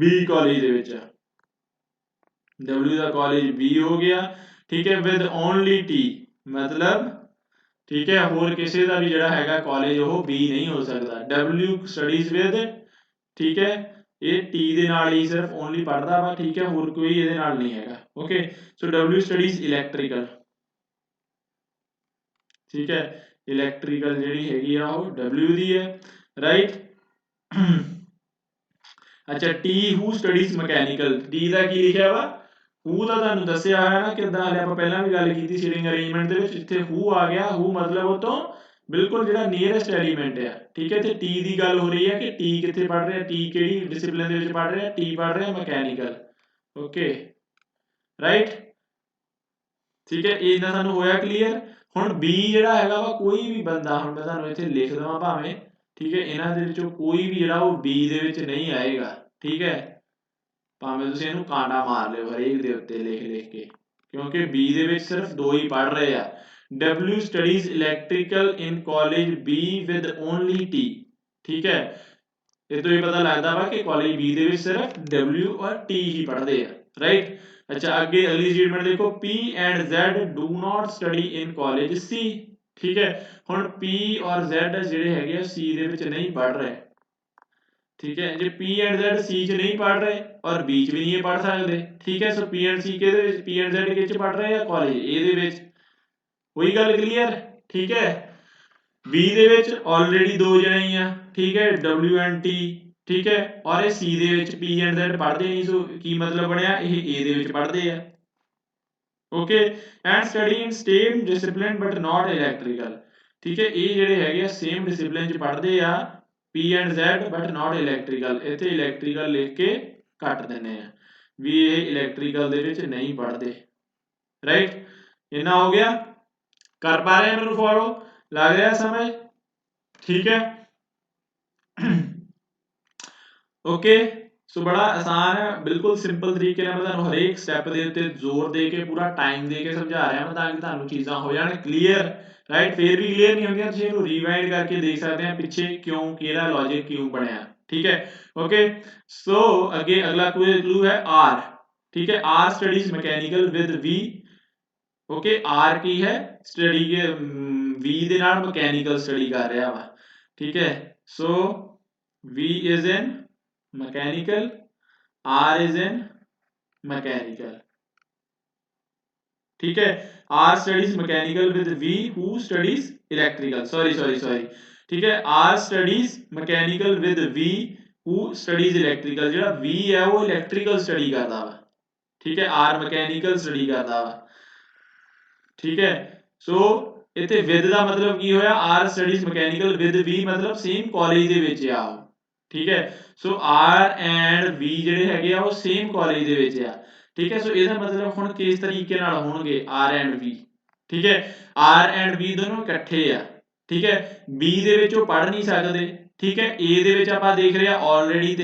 B ਕਾਲਜ ਦੇ ਵਿੱਚ ਆ W ਦਾ ਕਾਲਜ B ਹੋ ਗਿਆ ठीक है with only T मतलब ठीक है ਹੋਰ ਕਿਸੇ ਦਾ ਵੀ ਜਿਹੜਾ ਹੈਗਾ ਕਾਲਜ ਉਹ B ਨਹੀਂ ਹੋ ਸਕਦਾ। W ਸਟੱਡੀਜ਼ with ठीक है ਇਹ T ਦੇ ਨਾਲ ਹੀ ਸਿਰਫ ਓਨਲੀ ਪੜਦਾ ਵਾ ਠੀਕ ਹੈ ਹੋਰ ਕੋਈ ਇਹਦੇ ਨਾਲ ਨਹੀਂ ਹੈਗਾ ਓਕੇ। ਸੋ W ਸਟੱਡੀਜ਼ ਇਲੈਕਟ੍ਰੀਕਲ ठीक है इलैक्ट्रिकल ਜਿਹੜੀ ਹੈਗੀ ਆ ਉਹ W ਦੀ ਹੈ ਰਾਈਟ। ਅੱਛਾ T who studies mechanical T ਦਾ ਕੀ ਲਿਖਿਆ ਵਾ who ਦਾ ਤੁਹਾਨੂੰ ਦੱਸਿਆ ਹੋਇਆ ਨਾ ਕਿਦਾਂ ਹਲੇ ਆਪਾਂ ਪਹਿਲਾਂ ਵੀ ਗੱਲ ਕੀਤੀ ਸੀਟਿੰਗ ਅਰੇਂਜਮੈਂਟ ਦੇ ਵਿੱਚ ਇੱਥੇ who ਆ ਗਿਆ who ਮਤਲਬ ਉਹ ਤੋਂ ਬਿਲਕੁਲ ਜਿਹੜਾ ਨੀਅਰੈਸਟ ਐਲੀਮੈਂਟ ਆ ਠੀਕ ਹੈ। ਤੇ T ਦੀ ਗੱਲ ਹੋ ਰਹੀ ਹੈ ਕਿ T ਕਿੱਥੇ ਪੜ ਰਿਹਾ T ਕਿਹੜੀ ਡਿਸਪਲਿਨ ਦੇ ਵਿੱਚ ਪੜ ਰਿਹਾ T ਪੜ ਰਿਹਾ ਮਕੈਨੀਕਲ ਓਕੇ ਰਾਈਟ ਠੀਕ ਹੈ। ਇਹ ਨਾ ਸਾਨੂੰ ਹੋਇਆ ਕਲੀਅਰ। ਹੁਣ B ਜਿਹੜਾ ਹੈਗਾ ਵਾ ਕੋਈ ਵੀ ਬੰਦਾ ਹੁਣ ਮੈਂ ਤੁਹਾਨੂੰ ਇੱਥੇ ਲਿਖ ਦਵਾਂ ਭਾਵੇਂ ਠੀਕ ਹੈ ਇਹਨਾਂ ਦੇ ਵਿੱਚੋਂ ਕੋਈ ਵੀ ਜਿਹੜਾ ਉਹ B ਦੇ ਵਿੱਚ ਨਹੀਂ ਆਏਗਾ ਠੀਕ ਹੈ ਭਾਵੇਂ ਤੁਸੀਂ ਇਹਨੂੰ ਕਾਂਟਾ ਮਾਰ ਲਿਓ ਹਰੇਕ ਦੇ ਉੱਤੇ ਲਿਖ ਕੇ ਕਿਉਂਕਿ B ਦੇ ਵਿੱਚ ਸਿਰਫ 2 ਹੀ ਪੜ ਰਹੇ ਆ। W studies electrical in college B with only T ਠੀਕ ਹੈ। ਇਹ ਤੋਂ ਇਹ ਪਤਾ ਲੱਗਦਾ ਵਾ ਕਿ ਕਾਲਜ B ਦੇ ਵਿੱਚ ਸਿਰਫ W ਔਰ T ਹੀ ਪੜ੍ਹਦੇ ਆ ਰਾਈਟ। ਅੱਛਾ ਅੱਗੇ ਅਗਲੀ ਸਟੇਟਮੈਂਟ ਦੇਖੋ P and Z do not study in college C ਠੀਕ ਹੈ। ਹੁਣ P ਔਰ Z ਜਿਹੜੇ ਹੈਗੇ ਆ C ਦੇ ਵਿੱਚ ਨਹੀਂ ਪੜ੍ਹ ਰਹੇ ठीक है। ਜੇ P and Z C ਚ ਨਹੀਂ ਪੜ ਰਹੇ ਔਰ B ਚ ਵੀ ਨਹੀਂ ਪੜ ਸਕਦੇ ਠੀਕ ਹੈ। ਸੋ P and C ਕਿਹਦੇ ਵਿੱਚ P and Z ਕਿਹਦੇ ਚ ਪੜ ਰਹੇ ਆ ਕਾਲਜ A ਦੇ ਵਿੱਚ ਕੋਈ ਗੱਲ ਕਲੀਅਰ ਠੀਕ ਹੈ। B ਦੇ ਵਿੱਚ ਆਲਰੇਡੀ 2 ਜਣੇ ਹੀ ਆ ਠੀਕ ਹੈ W and T ਠੀਕ ਹੈ ਔਰ ਇਹ C ਦੇ ਵਿੱਚ P and Z ਪੜ੍ਹਦੇ ਨਹੀਂ ਸੋ ਕੀ ਮਤਲਬ ਬਣਿਆ ਇਹ A ਦੇ ਵਿੱਚ ਪੜ੍ਹਦੇ ਆ okay. And study in same discipline but not electrical ਠੀਕ ਹੈ। ਇਹ ਜਿਹੜੇ ਹੈਗੇ ਆ ਸੇਮ ਡਿਸਪਲਿਨ ਚ ਪੜ੍ਹਦੇ ਆ P and Z but not electrical ਇੱਥੇ electrical ਲਿਖ ਕੇ ਕੱਟ ਦਿੰਨੇ ਆ ਵੀ ਇਹ electrical ਦੇ ਵਿੱਚ ਨਹੀਂ ਪੜ੍ਹਦੇ ਰਾਈਟ। ਇੰਨਾ ਹੋ ਗਿਆ ਕਰ ਪਾ ਰਹੇ ਮੈਨੂੰ ਫੋਲੋ ਲੱਗ ਰਿਹਾ ਸਮਝ ਠੀਕ ਹੈ ਓਕੇ। ਸੋ ਬੜਾ ਆਸਾਨ ਹੈ ਬਿਲਕੁਲ ਸਿੰਪਲ ਤਰੀਕੇ ਨਾਲ ਮੈਂ ਤੁਹਾਨੂੰ ਹਰੇਕ ਸਟੈਪ ਦੇ ਉੱਤੇ ਜ਼ੋਰ ਦੇ ਕੇ ਪੂਰਾ ਟਾਈਮ ਦੇ ਕੇ ਸਮਝਾ ਰਿਹਾ ਮੈਂ ਤਾਂ ਕਿ ਤੁਹਾਨੂੰ ਚੀਜ਼ਾਂ ਹੋ ਜਾਣ ਕਲੀਅਰ ਰਾਈਟ। ਫਿਰ ਵੀ ਕਲੀਅਰ ਨਹੀਂ ਹੁੰਦੀਆਂ ਤੁਸੀਂ ਇਹਨੂੰ ਰੀਵਾਈਂਡ ਕਰਕੇ ਦੇਖ ਸਕਦੇ ਆ ਪਿੱਛੇ ਕਿਉਂ ਕਿਹੜਾ ਲੌਜਿਕ ਕਿਉਂ ਬਣਿਆ ਠੀਕ ਹੈ ਓਕੇ। ਸੋ ਅੱਗੇ ਅਗਲਾ ਕਲੂ ਹੈ R ਠੀਕ ਹੈ। R studies mechanical with V okay. R ਕੀ ਹੈ ਸਟੱਡੀ ਕੇ V ਦੇ ਨਾਲ ਮਕੈਨੀਕਲ ਸਟੱਡੀ ਕਰ ਰਿਹਾ ਵਾ ਠੀਕ ਹੈ। ਸੋ V is in mechanical R is in mechanical ठीक है। R studies mechanical with V who studies electrical sorry ठीक है। R studies mechanical with V who studies electrical ਜਿਹੜਾ V ਹੈ ਉਹ electrical study ਕਰਦਾ ਵਾ ਠੀਕ ਹੈ R mechanical study ਕਰਦਾ ਵਾ ਠੀਕ ਹੈ। ਸੋ ਇੱਥੇ with ਦਾ ਮਤਲਬ ਕੀ ਹੋਇਆ R studies mechanical with V ਮਤਲਬ ਸੇਮ ਕਾਲਜ ਦੇ ਵਿੱਚ ਆ ਠੀਕ ਹੈ। ਸੋ R and V ਜਿਹੜੇ ਹੈਗੇ ਆ ਉਹ ਸੇਮ ਕਾਲਜ ਦੇ ਵਿੱਚ ਆ ਠੀਕ ਹੈ। ਸੋ ਇਹਦਾ ਮਤਲਬ ਹੁਣ ਕਿਸ ਤਰੀਕੇ ਨਾਲ ਹੋਣਗੇ R and V ਠੀਕ ਹੈ। R and V ਦੋਨੋਂ ਇਕੱਠੇ ਆ ਠੀਕ ਹੈ। B ਦੇ ਵਿੱਚ ਉਹ ਪੜ੍ਹ ਨਹੀਂ ਸਕਦੇ ਠੀਕ ਹੈ। A ਦੇ ਵਿੱਚ ਆਪਾਂ ਦੇਖ ਰਹੇ ਆ ਆਲਰੇਡੀ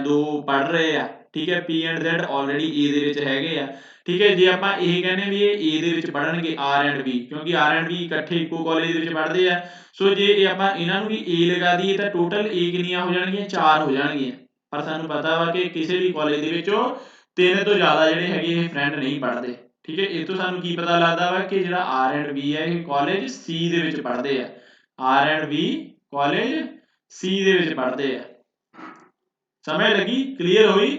2 ਪੜ੍ਹ ਰਹੇ ਆ ਠੀਕ ਹੈ। P and Z already A ਦੇ ਵਿੱਚ ਹੈਗੇ ਆ ਠੀਕ ਹੈ। ਜੇ ਆਪਾਂ ਇਹ ਕਹਿੰਦੇ ਵੀ ਇਹ A ਦੇ ਵਿੱਚ ਪੜ੍ਹਨਗੇ R and V ਕਿਉਂਕਿ R and V ਇਕੱਠੇ ਇੱਕੋ ਕਾਲਜ ਦੇ ਵਿੱਚ ਪੜ੍ਹਦੇ ਆ ਸੋ ਜੇ ਇਹ ਆਪਾਂ ਇਹਨਾਂ ਨੂੰ ਵੀ A ਲਗਾ ਦਈਏ ਤਾਂ ਟੋਟਲ A ਕਿੰਨੀਆਂ ਹੋ ਜਾਣਗੀਆਂ 4 ਹੋ ਜਾਣਗੀਆਂ ਪਰ ਸਾਨੂੰ ਪਤਾ ਵਾ ਕਿ ਕਿਸੇ ਵੀ ਕਾਲਜ ਦੇ ਵਿੱਚੋਂ 3 ਤੋਂ ਜ਼ਿਆਦਾ ਜਿਹੜੇ ਹੈਗੇ ਇਹ ਫਰੈਂਡ ਨਹੀਂ ਪੜ੍ਹਦੇ ਠੀਕ ਹੈ। ਇਹ ਤੋਂ ਸਾਨੂੰ ਕੀ ਪਤਾ ਲੱਗਦਾ ਵਾ ਕਿ ਜਿਹੜਾ R and V ਹੈ ਇਹ ਕਾਲਜ C ਦੇ ਵਿੱਚ ਪੜ੍ਹਦੇ ਆ R&B ਕਾਲਜ C ਦੇ ਵਿੱਚ ਪੜ੍ਹਦੇ ਆ। ਸਮਝ ਲੱਗੀ, ਕਲੀਅਰ ਹੋਈ,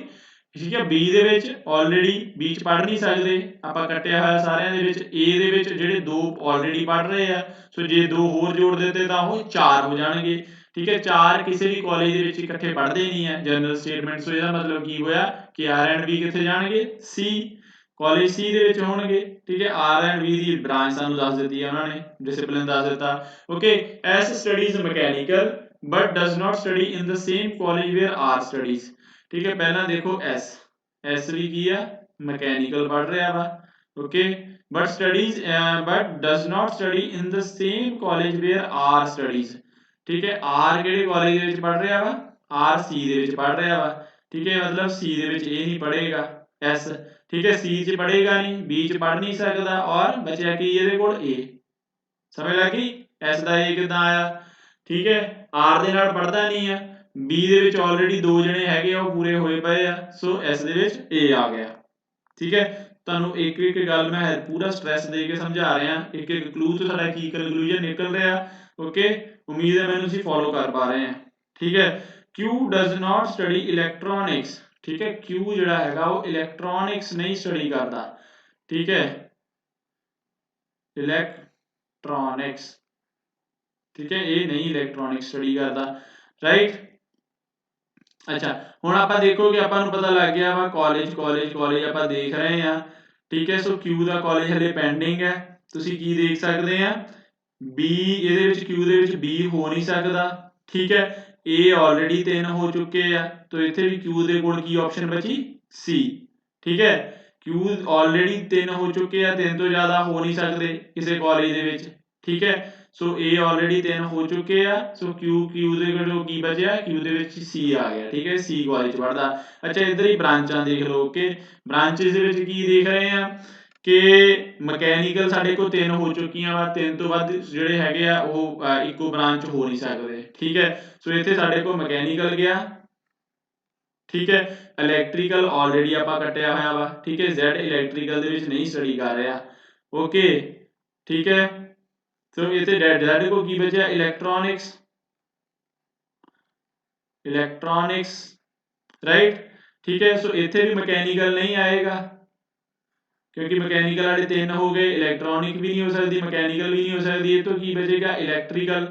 ਠੀਕ ਹੈ। B ਦੇ ਵਿੱਚ ਆਲਰੇਡੀ B ਚ ਪੜ੍ਹ ਨਹੀਂ ਸਕਦੇ, ਆਪਾਂ ਕੱਟਿਆ ਹੋਇਆ ਸਾਰਿਆਂ ਦੇ ਵਿੱਚ। A ਦੇ ਵਿੱਚ ਜਿਹੜੇ 2 ਆਲਰੇਡੀ ਪੜ੍ਹ ਰਹੇ ਆ, ਸੋ ਜੇ 2 ਹੋਰ ਜੋੜ ਦਿੱਤੇ ਤਾਂ ਉਹ 4 ਹੋ ਜਾਣਗੇ, ਠੀਕ ਹੈ। 4 ਕਿਸੇ ਵੀ ਕਾਲਜ ਦੇ ਵਿੱਚ ਇਕੱਠੇ ਪੜ੍ਹਦੇ ਨਹੀਂ ਹੈ, ਜਨਰਲ ਸਟੇਟਮੈਂਟ। ਸੋ ਇਹਦਾ ਮਤਲਬ ਕੀ ਹੋਇਆ ਕਿ R&B ਕਿੱਥੇ ਜਾਣਗੇ, C, ਕਾਲਜ C ਦੇ ਵਿੱਚ ਹੋਣਗੇ, ਠੀਕ ਹੈ। R&B ਦੀ ਬ੍ਰਾਂਚ ਸਾਨੂੰ ਦੱਸ ਦਿੱਤੀ ਹੈ ਉਹਨਾਂ ਨੇ, ਡਿਸਿਪਲਿਨ ਦੱਸ ਦਿੱਤਾ, okay. S studies mechanical but does not study in the same college where R studies, ਠੀਕ ਹੈ। ਪਹਿਲਾਂ ਦੇਖੋ S ਵੀ ਕੀ ਆ, ਮਕੈਨੀਕਲ ਪੜ੍ਹ ਰਿਹਾ ਵਾ, okay. but studies but does not study in the same college where R studies, ਠੀਕ ਹੈ। R ਕਿਹੜੇ ਕਾਲਜ ਦੇ ਵਿੱਚ ਪੜ੍ਹ ਰਿਹਾ ਵਾ, R C ਦੇ ਵਿੱਚ ਪੜ੍ਹ ਰਿਹਾ ਵਾ, ਠੀਕ ਹੈ। ਮਤਲਬ C ਦੇ ਵਿੱਚ ਇਹ ਨਹੀਂ ਪੜ੍ਹੇਗਾ S, ਠੀਕ ਹੈ। C ਚ ਪੜ੍ਹੇਗਾ ਨਹੀਂ, B ਚ ਪੜ੍ਹ ਨਹੀਂ ਸਕਦਾ, ਔਰ ਬਚਿਆ ਕੀ ਇਹਦੇ ਕੋਲ A। ਸਮਝ ਲੱਗੀ, S ਦਾ A ਕਿੱਦਾਂ ਆਇਆ, ਠੀਕ ਹੈ। R ਦੇ ਨਾਲ ਪੜ੍ਹਦਾ ਨਹੀਂ ਆ, B ਦੇ ਵਿੱਚ ਆਲਰੇਡੀ 2 ਜਣੇ ਹੈਗੇ ਆ, ਉਹ ਪੂਰੇ ਹੋਏ ਪਏ ਆ, ਸੋ S ਦੇ ਵਿੱਚ A ਆ ਗਿਆ, ਠੀਕ ਹੈ। ਤੁਹਾਨੂੰ ਇੱਕ ਇੱਕ ਗੱਲ ਮੈਂ ਪੂਰਾ ਸਟ੍ਰੈਸ ਦੇ ਕੇ ਸਮਝਾ ਰਿਹਾ, ਇੱਕ ਇੱਕ ਕਲੂ ਤੋਂ ਸਾਡਾ ਕੀ ਕਨਕਲੂਜਨ ਨਿਕਲ ਰਿਹਾ, ਓਕੇ। ਉਮੀਦ ਹੈ ਮੈਨੂੰ ਤੁਸੀਂ ਫੋਲੋ ਕਰ ਪਾ ਰਹੇ ਆ, ਠੀਕ ਹੈ। Q does not study electronics, ਠੀਕ ਹੈ। Q ਜਿਹੜਾ ਹੈਗਾ ਉਹ ਇਲੈਕਟ੍ਰੋਨਿਕਸ ਨਹੀਂ ਸਟੱਡੀ ਕਰਦਾ, ਠੀਕ ਹੈ, ਇਲੈਕਟ੍ਰੋਨਿਕਸ, ਠੀਕ ਹੈ। ਇਹ ਨਹੀਂ ਇਲੈਕਟ੍ਰੋਨਿਕਸ ਸਟੱਡੀ ਕਰਦਾ, ਰਾਈਟ। ਅੱਛਾ, ਹੁਣ ਆਪਾਂ ਦੇਖੋ ਕਿ ਆਪਾਂ ਨੂੰ ਪਤਾ ਲੱਗ ਗਿਆ ਵਾ ਕਾਲਜ ਕਾਲਜ ਕਾਲਜ ਆਪਾਂ ਦੇਖ ਰਹੇ ਆ, ਠੀਕ ਹੈ। ਸੋ Q ਦਾ ਕਾਲਜ ਹਲੇ ਪੈਂਡਿੰਗ ਹੈ, ਤੁਸੀਂ ਕੀ ਦੇਖ ਸਕਦੇ ਆ, B ਇਹਦੇ ਵਿੱਚ Q ਦੇ ਵਿੱਚ B ਹੋ ਨਹੀਂ ਸਕਦਾ, ਠੀਕ ਹੈ। A ਆਲਰੇਡੀ 3 ਹੋ ਚੁੱਕੇ ਆ, ਤਾਂ ਇੱਥੇ ਵੀ Q ਦੇ ਕੋਲ ਕੀ ਆਪਸ਼ਨ ਬਚੀ, C, ਠੀਕ ਹੈ। Q ਆਲਰੇਡੀ 3 ਹੋ ਚੁੱਕੇ ਆ, 3 ਤੋਂ ਜ਼ਿਆਦਾ ਹੋ ਨਹੀਂ ਸਕਦੇ ਕਿਸੇ ਕਾਲਜ ਦੇ ਵਿੱਚ, ਠੀਕ ਹੈ। ਸੋ A ਆਲਰੇਡੀ 3 ਹੋ ਚੁੱਕੇ ਆ, ਸੋ Q ਦੇ ਕੋਲ ਕੀ ਬਚਿਆ, Q ਦੇ ਵਿੱਚ C ਆ ਗਿਆ, ਠੀਕ ਹੈ। C ਕਾਲਜ ਪੜ੍ਹਦਾ। ਅੱਛਾ, ਇੱਧਰ ਹੀ ਬ੍ਰਾਂਚਾਂ ਦੇਖ ਲਓ, ਓਕੇ। ਬ੍ਰਾਂਚਿਸ ਦੇ ਵਿੱਚ ਕੀ ਦੇਖ ਰਹੇ ਆ ਕਿ ਮਕੈਨੀਕਲ ਸਾਡੇ ਕੋਲ 3 ਹੋ ਚੁੱਕੀਆਂ ਵਾ, 3 ਤੋਂ ਵੱਧ ਜਿਹੜੇ ਹੈਗੇ ਆ ਉਹ ਇੱਕੋ ਬ੍ਰਾਂਚ ਹੋ ਨਹੀਂ ਸਕਦੇ, ਠੀਕ ਹੈ। ਸੋ ਇੱਥੇ ਸਾਡੇ ਕੋਲ ਮਕੈਨੀਕਲ ਗਿਆ, ਠੀਕ ਹੈ। ਇਲੈਕਟ੍ਰੀਕਲ ਆਲਰੇਡੀ ਆਪਾਂ ਕੱਟਿਆ ਹੋਇਆ ਵਾ, ਠੀਕ ਹੈ। Z ਇਲੈਕਟ੍ਰੀਕਲ ਦੇ ਵਿੱਚ ਨਹੀਂ ਸਟੱਡੀ ਕਰ ਰਿਹਾ, ਓਕੇ, ਠੀਕ ਹੈ। ਸੋ ਇੱਥੇ Z ਕੋਲ ਕੀ ਬਚਿਆ, ਇਲੈਕਟ੍ਰੋਨਿਕਸ, ਇਲੈਕਟ੍ਰੋਨਿਕਸ, ਰਾਈਟ, ਠੀਕ ਹੈ। ਸੋ ਇੱਥੇ ਵੀ ਮਕੈਨੀਕਲ ਨਹੀਂ ਆਏਗਾ, ਕਿਉਂਕਿ ਮਕੈਨੀਕਲ ਵਾਲੇ 3 ਹੋ ਗਏ, ਇਲੈਕਟ੍ਰੋਨਿਕ ਵੀ ਨਹੀਂ ਹੋ ਸਕਦੀ, ਮਕੈਨੀਕਲ ਵੀ ਨਹੀਂ ਹੋ ਸਕਦੀ, ਇਹ ਤੋਂ ਕੀ ਬਚੇਗਾ, ਇਲੈਕਟ੍ਰੀਕਲ,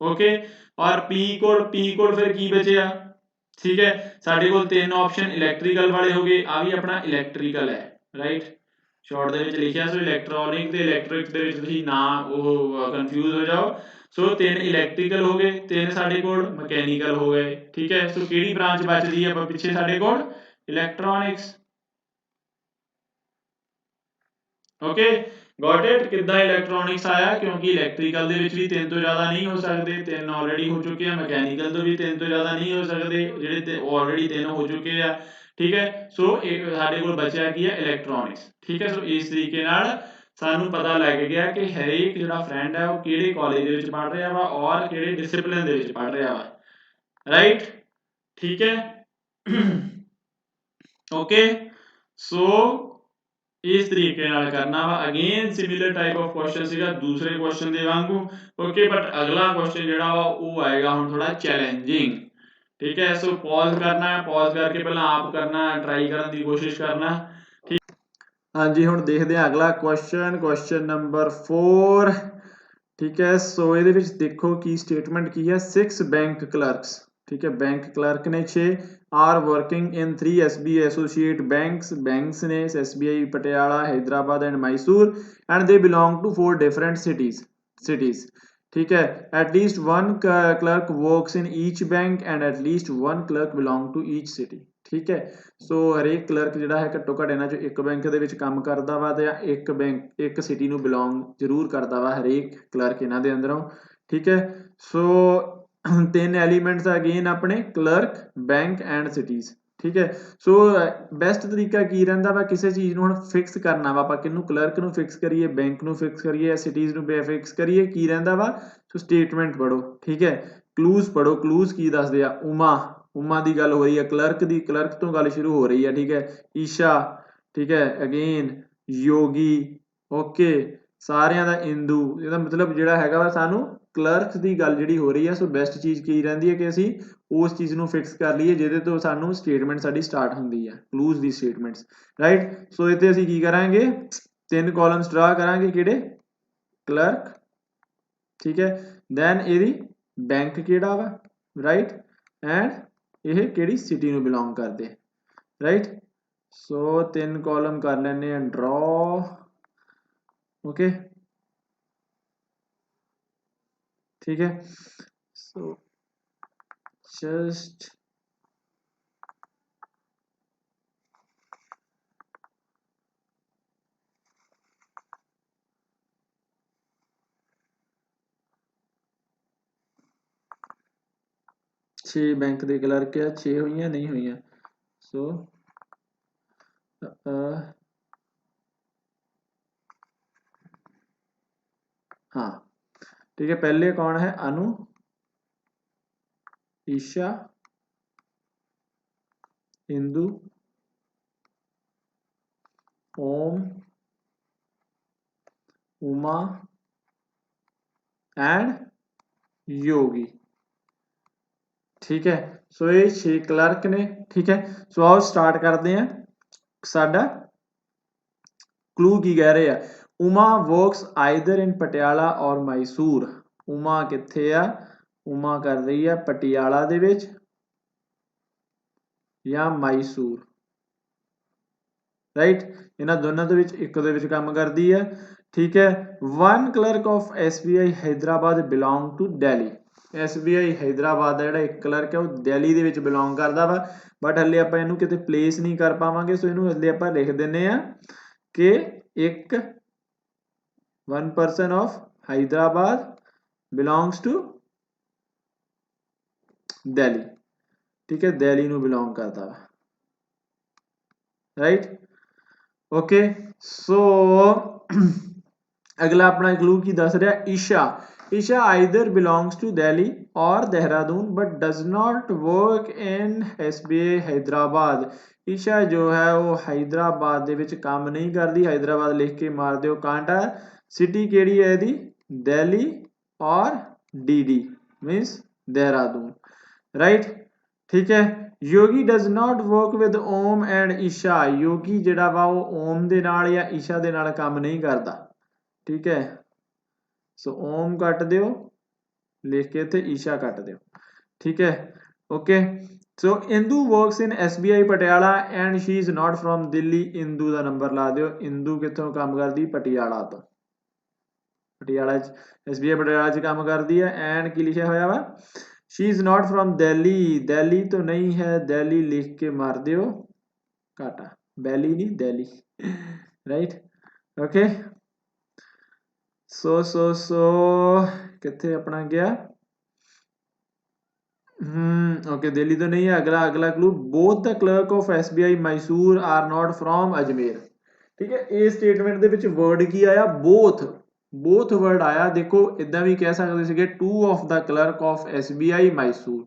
ਓਕੇ। ਔਰ P ਕੋਲ ਫਿਰ ਕੀ ਬਚਿਆ, ਠੀਕ ਹੈ। ਸਾਡੇ ਕੋਲ 3 ਆਪਸ਼ਨ ਇਲੈਕਟ੍ਰੀਕਲ ਵਾਲੇ ਹੋ ਗਏ, ਆ ਵੀ ਆਪਣਾ ਇਲੈਕਟ੍ਰੀਕਲ ਹੈ, ਰਾਈਟ। ਸ਼ਾਰਟ ਦੇ ਵਿੱਚ ਲਿਖਿਆ, ਸੋ ਇਲੈਕਟ੍ਰੋਨਿਕ ਤੇ ਇਲੈਕਟ੍ਰਿਕ ਦੇ ਵਿੱਚ ਤੁਸੀਂ ਨਾ ਉਹ ਕਨਫਿਊਜ਼ ਹੋ ਜਾਓ। ਸੋ 3 ਇਲੈਕਟ੍ਰੀਕਲ ਹੋ ਗਏ, 3 ਸਾਡੇ ਕੋਲ ਮਕੈਨੀਕਲ ਹੋ ਗਏ, ਠੀਕ ਹੈ। ਸੋ ਕਿਹੜੀ ਬ੍ਰਾਂਚ ਬਚਦੀ ਹੈ ਪਿੱਛੇ ਸਾਡੇ ਕੋਲ, ਇਲੈਕਟ੍ਰੋਨਿਕਸ, ਓਕੇ। Got it. ਕਿੱਦਾਂ ਇਲੈਕਟ੍ਰੋਨਿਕਸ ਆਇਆ, ਕਿਉਂਕਿ ਇਲੈਕਟ੍ਰੀਕਲ ਦੇ ਵਿੱਚ ਵੀ 3 ਤੋਂ ਜ਼ਿਆਦਾ ਨਹੀਂ ਹੋ ਸਕਦੇ, 3 ਆਲਰੇਡੀ ਹੋ ਚੁੱਕੇ ਆ। ਮਕੈਨੀਕਲ ਤੋਂ ਵੀ 3 ਤੋਂ ਜ਼ਿਆਦਾ ਨਹੀਂ ਹੋ ਸਕਦੇ, ਜਿਹੜੇ ਆਲਰੇਡੀ 3 ਹੋ ਚੁੱਕੇ ਆ, ਠੀਕ ਹੈ। ਸੋ ਸਾਡੇ ਕੋਲ ਬਚਿਆ ਕੀ ਹੈ, ਇਲੈਕਟ੍ਰੋਨਿਕਸ, ਠੀਕ ਹੈ। ਸੋ ਇਸ ਤਰੀਕੇ ਨਾਲ ਸਾਨੂੰ ਪਤਾ ਲੱਗ ਗਿਆ ਕਿ ਹਰੇਕ ਜਿਹੜਾ ਫਰੈਂਡ ਹੈ ਉਹ ਕਿਹੜੇ ਕਾਲਜ ਦੇ ਵਿੱਚ ਪੜ੍ਹ ਰਿਹਾ ਵਾ ਔਰ ਕਿਹੜੇ ਡਿਸਿਪਲਿਨ ਦੇ ਵਿੱਚ ਪੜ੍ਹ ਰਿਹਾ ਵਾ, ਰਾਈਟ, ਠੀਕ ਹੈ, ਓਕੇ। ਸੋ ਇਸ ਤਰੀਕੇ ਨਾਲ ਕਰਨਾ ਵਾ। Again similar type of question ਸੀਗਾ ਦੂਸਰੇ ਕੁਐਸਚਨ ਦੇ ਵਾਂਗੂ, ਓਕੇ। ਬਟ ਅਗਲਾ ਕੁਐਸਚਨ ਜਿਹੜਾ ਵਾ ਉਹ ਆਏਗਾ ਹੁਣ ਥੋੜਾ ਚੈਲੰਜਿੰਗ, ਠੀਕ ਹੈ। ਸੋ ਪੌਜ਼ ਕਰਨਾ, ਪੌਜ਼ ਕਰਕੇ ਪਹਿਲਾਂ ਆਪ ਕਰਨਾ, ਟਰਾਈ ਕਰਨ ਦੀ ਕੋਸ਼ਿਸ਼ ਕਰਨਾ, ਠੀਕ। ਹਾਂਜੀ, ਹੁਣ ਦੇਖਦੇ ਹਾਂ ਅਗਲਾ ਕੁਐਸਚਨ, ਕੁਐਸਚਨ ਨੰਬਰ 4, ਠੀਕ ਹੈ। ਸੋ ਇਹਦੇ ਵਿੱਚ ਦੇਖੋ ਕੀ ਸਟੇਟਮੈਂਟ ਕੀ ਹੈ, 6 ਬੈਂਕ ਕਲਰਕਸ, ਠੀਕ ਹੈ। ਬੈਂਕ ਕਲਰਕ ਨੇ 6 are working in 3 SBI associate banks ने SBI Patiala, Hyderabad and Mysore and they belong to 4 different cities, ठीक है। At least 1 clerk works in each bank and at least 1 clerk belong to each city, ਠੀਕ ਹੈ। ਸੋ ਹਰੇਕ ਕਲਰਕ ਜਿਹੜਾ ਹੈ ਘੱਟੋ ਘੱਟ ਇਹਨਾਂ ਚੋਂ ਇੱਕ ਬੈਂਕ ਦੇ ਵਿੱਚ ਕੰਮ ਕਰਦਾ ਵਾ ਤੇ ਇੱਕ ਸਿਟੀ ਨੂੰ ਬਿਲੋਂਗ ਜ਼ਰੂਰ ਕਰਦਾ ਵਾ ਹਰੇਕ ਕਲਰਕ ਇਹਨਾਂ ਦੇ ਅੰਦਰੋਂ, ਠੀਕ ਹੈ। ਸੋ 3 ਐਲੀਮੈਂਟਸ ਅਗੇਨ ਆਪਣੇ ਕਲਰਕ, ਬੈਂਕ ਐਂਡ ਸਿਟੀਜ਼, ਠੀਕ ਹੈ। ਸੋ ਬੈਸਟ ਤਰੀਕਾ ਕੀ ਰਹਿੰਦਾ ਵਾ ਕਿਸੇ ਚੀਜ਼ ਨੂੰ ਹੁਣ ਫਿਕਸ ਕਰਨਾ ਵਾ, ਆਪਾਂ ਕਿਹਨੂੰ, ਕਲਰਕ ਨੂੰ ਫਿਕਸ ਕਰੀਏ, ਬੈਂਕ ਨੂੰ ਫਿਕਸ ਕਰੀਏ, ਸਿਟੀਜ਼ ਨੂੰ ਫਿਕਸ ਕਰੀਏ, ਕੀ ਰਹਿੰਦਾ ਵਾ। ਸੋ ਸਟੇਟਮੈਂਟ ਪੜੋ, ਠੀਕ ਹੈ। ਕਲੂਜ਼ ਪੜੋ, ਕਲੂਜ਼ ਕੀ ਦੱਸਦੇ ਆ, ਉਮਾ ਦੀ ਗੱਲ ਹੋ ਰਹੀ ਹੈ, ਕਲਰਕ ਦੀ, ਕਲਰਕ ਤੋਂ ਗੱਲ ਸ਼ੁਰੂ ਹੋ ਰਹੀ ਹੈ, ਠੀਕ ਹੈ। ਈਸ਼ਾ, ਠੀਕ ਹੈ। ਅਗੇਨ ਯੋਗੀ, ਓਕੇ। ਸਾਰਿਆਂ ਦਾ ਇੰਦੂ, ਇਹਦਾ ਮਤਲਬ ਜਿਹੜਾ ਹੈਗਾ ਵਾ ਸਾਨੂੰ ਕਲਰਕਸ ਦੀ ਗੱਲ ਜਿਹੜੀ ਹੋ ਰਹੀ ਹੈ। ਸੋ ਬੈਸਟ ਚੀਜ਼ ਕੀ ਰਹਿੰਦੀ ਹੈ ਕਿ ਅਸੀਂ ਉਸ ਚੀਜ਼ ਨੂੰ ਫਿਕਸ ਕਰ ਲਈਏ ਜਿਹਦੇ ਤੋਂ ਸਾਨੂੰ ਸਟੇਟਮੈਂਟ ਸਾਡੀ ਸਟਾਰਟ ਹੁੰਦੀ ਹੈ, ਕਲੂਜ਼ ਦੀ ਸਟੇਟਮੈਂਟਸ, ਰਾਈਟ। ਸੋ ਇੱਥੇ ਅਸੀਂ ਕੀ ਕਰਾਂਗੇ, 3 ਕਾਲਮਸ ਡਰਾ ਕਰਾਂਗੇ, ਕਿਹੜੇ, ਕਲਰਕ, ਠੀਕ ਹੈ, ਦੈਨ ਇਹਦੀ ਬੈਂਕ ਕਿਹੜਾ ਵਾ, ਰਾਈਟ, ਐਂਡ ਇਹ ਕਿਹੜੀ ਸਿਟੀ ਨੂੰ ਬਿਲੋਂਗ ਕਰਦੇ, ਰਾਈਟ। ਸੋ 3 ਕਾਲਮ ਕਰ ਲੈਣੇ ਆ ਡਰਾ, ਓਕੇ, ठीक है। सो जस्ट छे बैंक के क्लर्क है, 6 हुई नहीं हुई। सो हाँ ठीक है, पहले कौन है, अनु, ईशा, इंदु, ओम, उमा एंड योगी, ठीक है। सो ये 6 क्लर्क ने, ठीक है। सो आओ स्टार्ट करते हैं, साडा क्लू की कह रहे हैं, Uma works either in Patiala और मैसूर। उमा किथे आ, उमा कर रही है पटियाला दे विच या मैसूर, राइट, इन्हां दोनों दे विच एक दे विच काम करदी है, ठीक है। 1 clerk of SBI Hyderabad belong to Delhi. SBI Hyderabad का जिहड़ा एक क्लर्क है वो दिल्ली दे विच बिलोंग करदा वा, बट हले आपां इहनूं किते प्लेस नहीं कर पावांगे। सो इहनूं हले आपां लिख दिंदे आ कि एक 1 person of Hyderabad belongs to Delhi, ठीक है, दिल्ली नूं बिलोंग करता वा, राइट, ओके। सो अगला अपना क्लू की दस रहा, Isha. Isha either belongs to Delhi or Dehradun but does not work in SBI Hyderabad. Isha जो है वो हैदराबाद दे विच काम नहीं करती, हैदराबाद लिख के मार दिओ कांटा। सिटी केड़ी है इहदी, दिल्ली और DD मीन्स देहरादून, राइट, ठीक है। Yogi does not work with Om and Isha. Yogi जिहड़ा वा वो ओम दे नाल या ईशा दे नाल काम नहीं करता, ठीक है। सो ओम कट दिओ, लिख के इत्थे ईशा कट दिओ, ठीक है, okay. So Indu works in SBI Patiala and she is not from Delhi. Indu का नंबर ला दिओ, इंदू कित्थों काम करदी, पटियाला तो, पटियाला SBI पटियाला च काम करदी है। एंड की लिखा होया वा, she is not from Delhi, Delhi तो नहीं है, दिल्ली लिख के मार दिओ काटा, बैली नहीं दिल्ली, राइट, ओके। सो किथे अपना गया, ओके, दिल्ली तो नहीं है। अगला अगला clue, both the clerk of SBI Mysore are not from Ajmer, ठीक है। ये स्टेटमेंट दे विच वर्ड की आया, बोथ, बोथ वर्ड आया। देखो इदां भी कह सकते सीगे 2 of the clerk of SBI Mysore,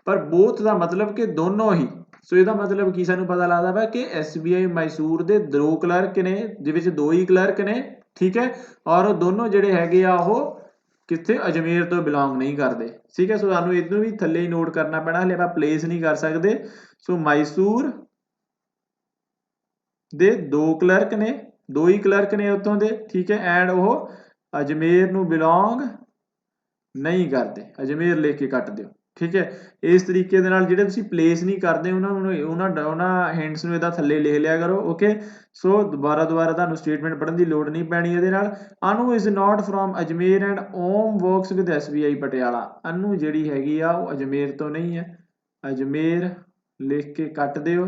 पर बोथ का मतलब कि दोनों ही। सो इसका मतलब की सानू पता लगता वा कि SBI मैसूर दे 2 क्लर्क ने, जिहदे विच 2 ही क्लर्क ने, ठीक है, और दोनों जिहड़े हैगे आ ओह कित्थे अजमेर तो बिलोंग नहीं करते, ठीक है। सो सानू इदनूं भी थल्ले ही नोट करना पैना, हले आपां प्लेस नहीं कर सकते। सो मैसूर दे 2 क्लर्क ने, 2 ही क्लर्क ने उत्थों दे, ठीक है, एंड वो अजमेर नूं बिलोंग नहीं करते, अजमेर लिख के कट दिओ, ठीक है। इस तरीके दे नाल जिहड़े तुसीं प्लेस नहीं करते उन्हां हिंट्स नूं इहदा थल्ले लिख लिया करो, ओके। सो दोबारा तुहानूं स्टेटमेंट पढ़न दी लोड़ नहीं पैनी इहदे नाल। Anu is not from Ajmer and Om works with SBI Patiala. Anu जिहड़ी हैगी आ वो अजमेर तो नहीं है, अजमेर लिख के कट दिओ।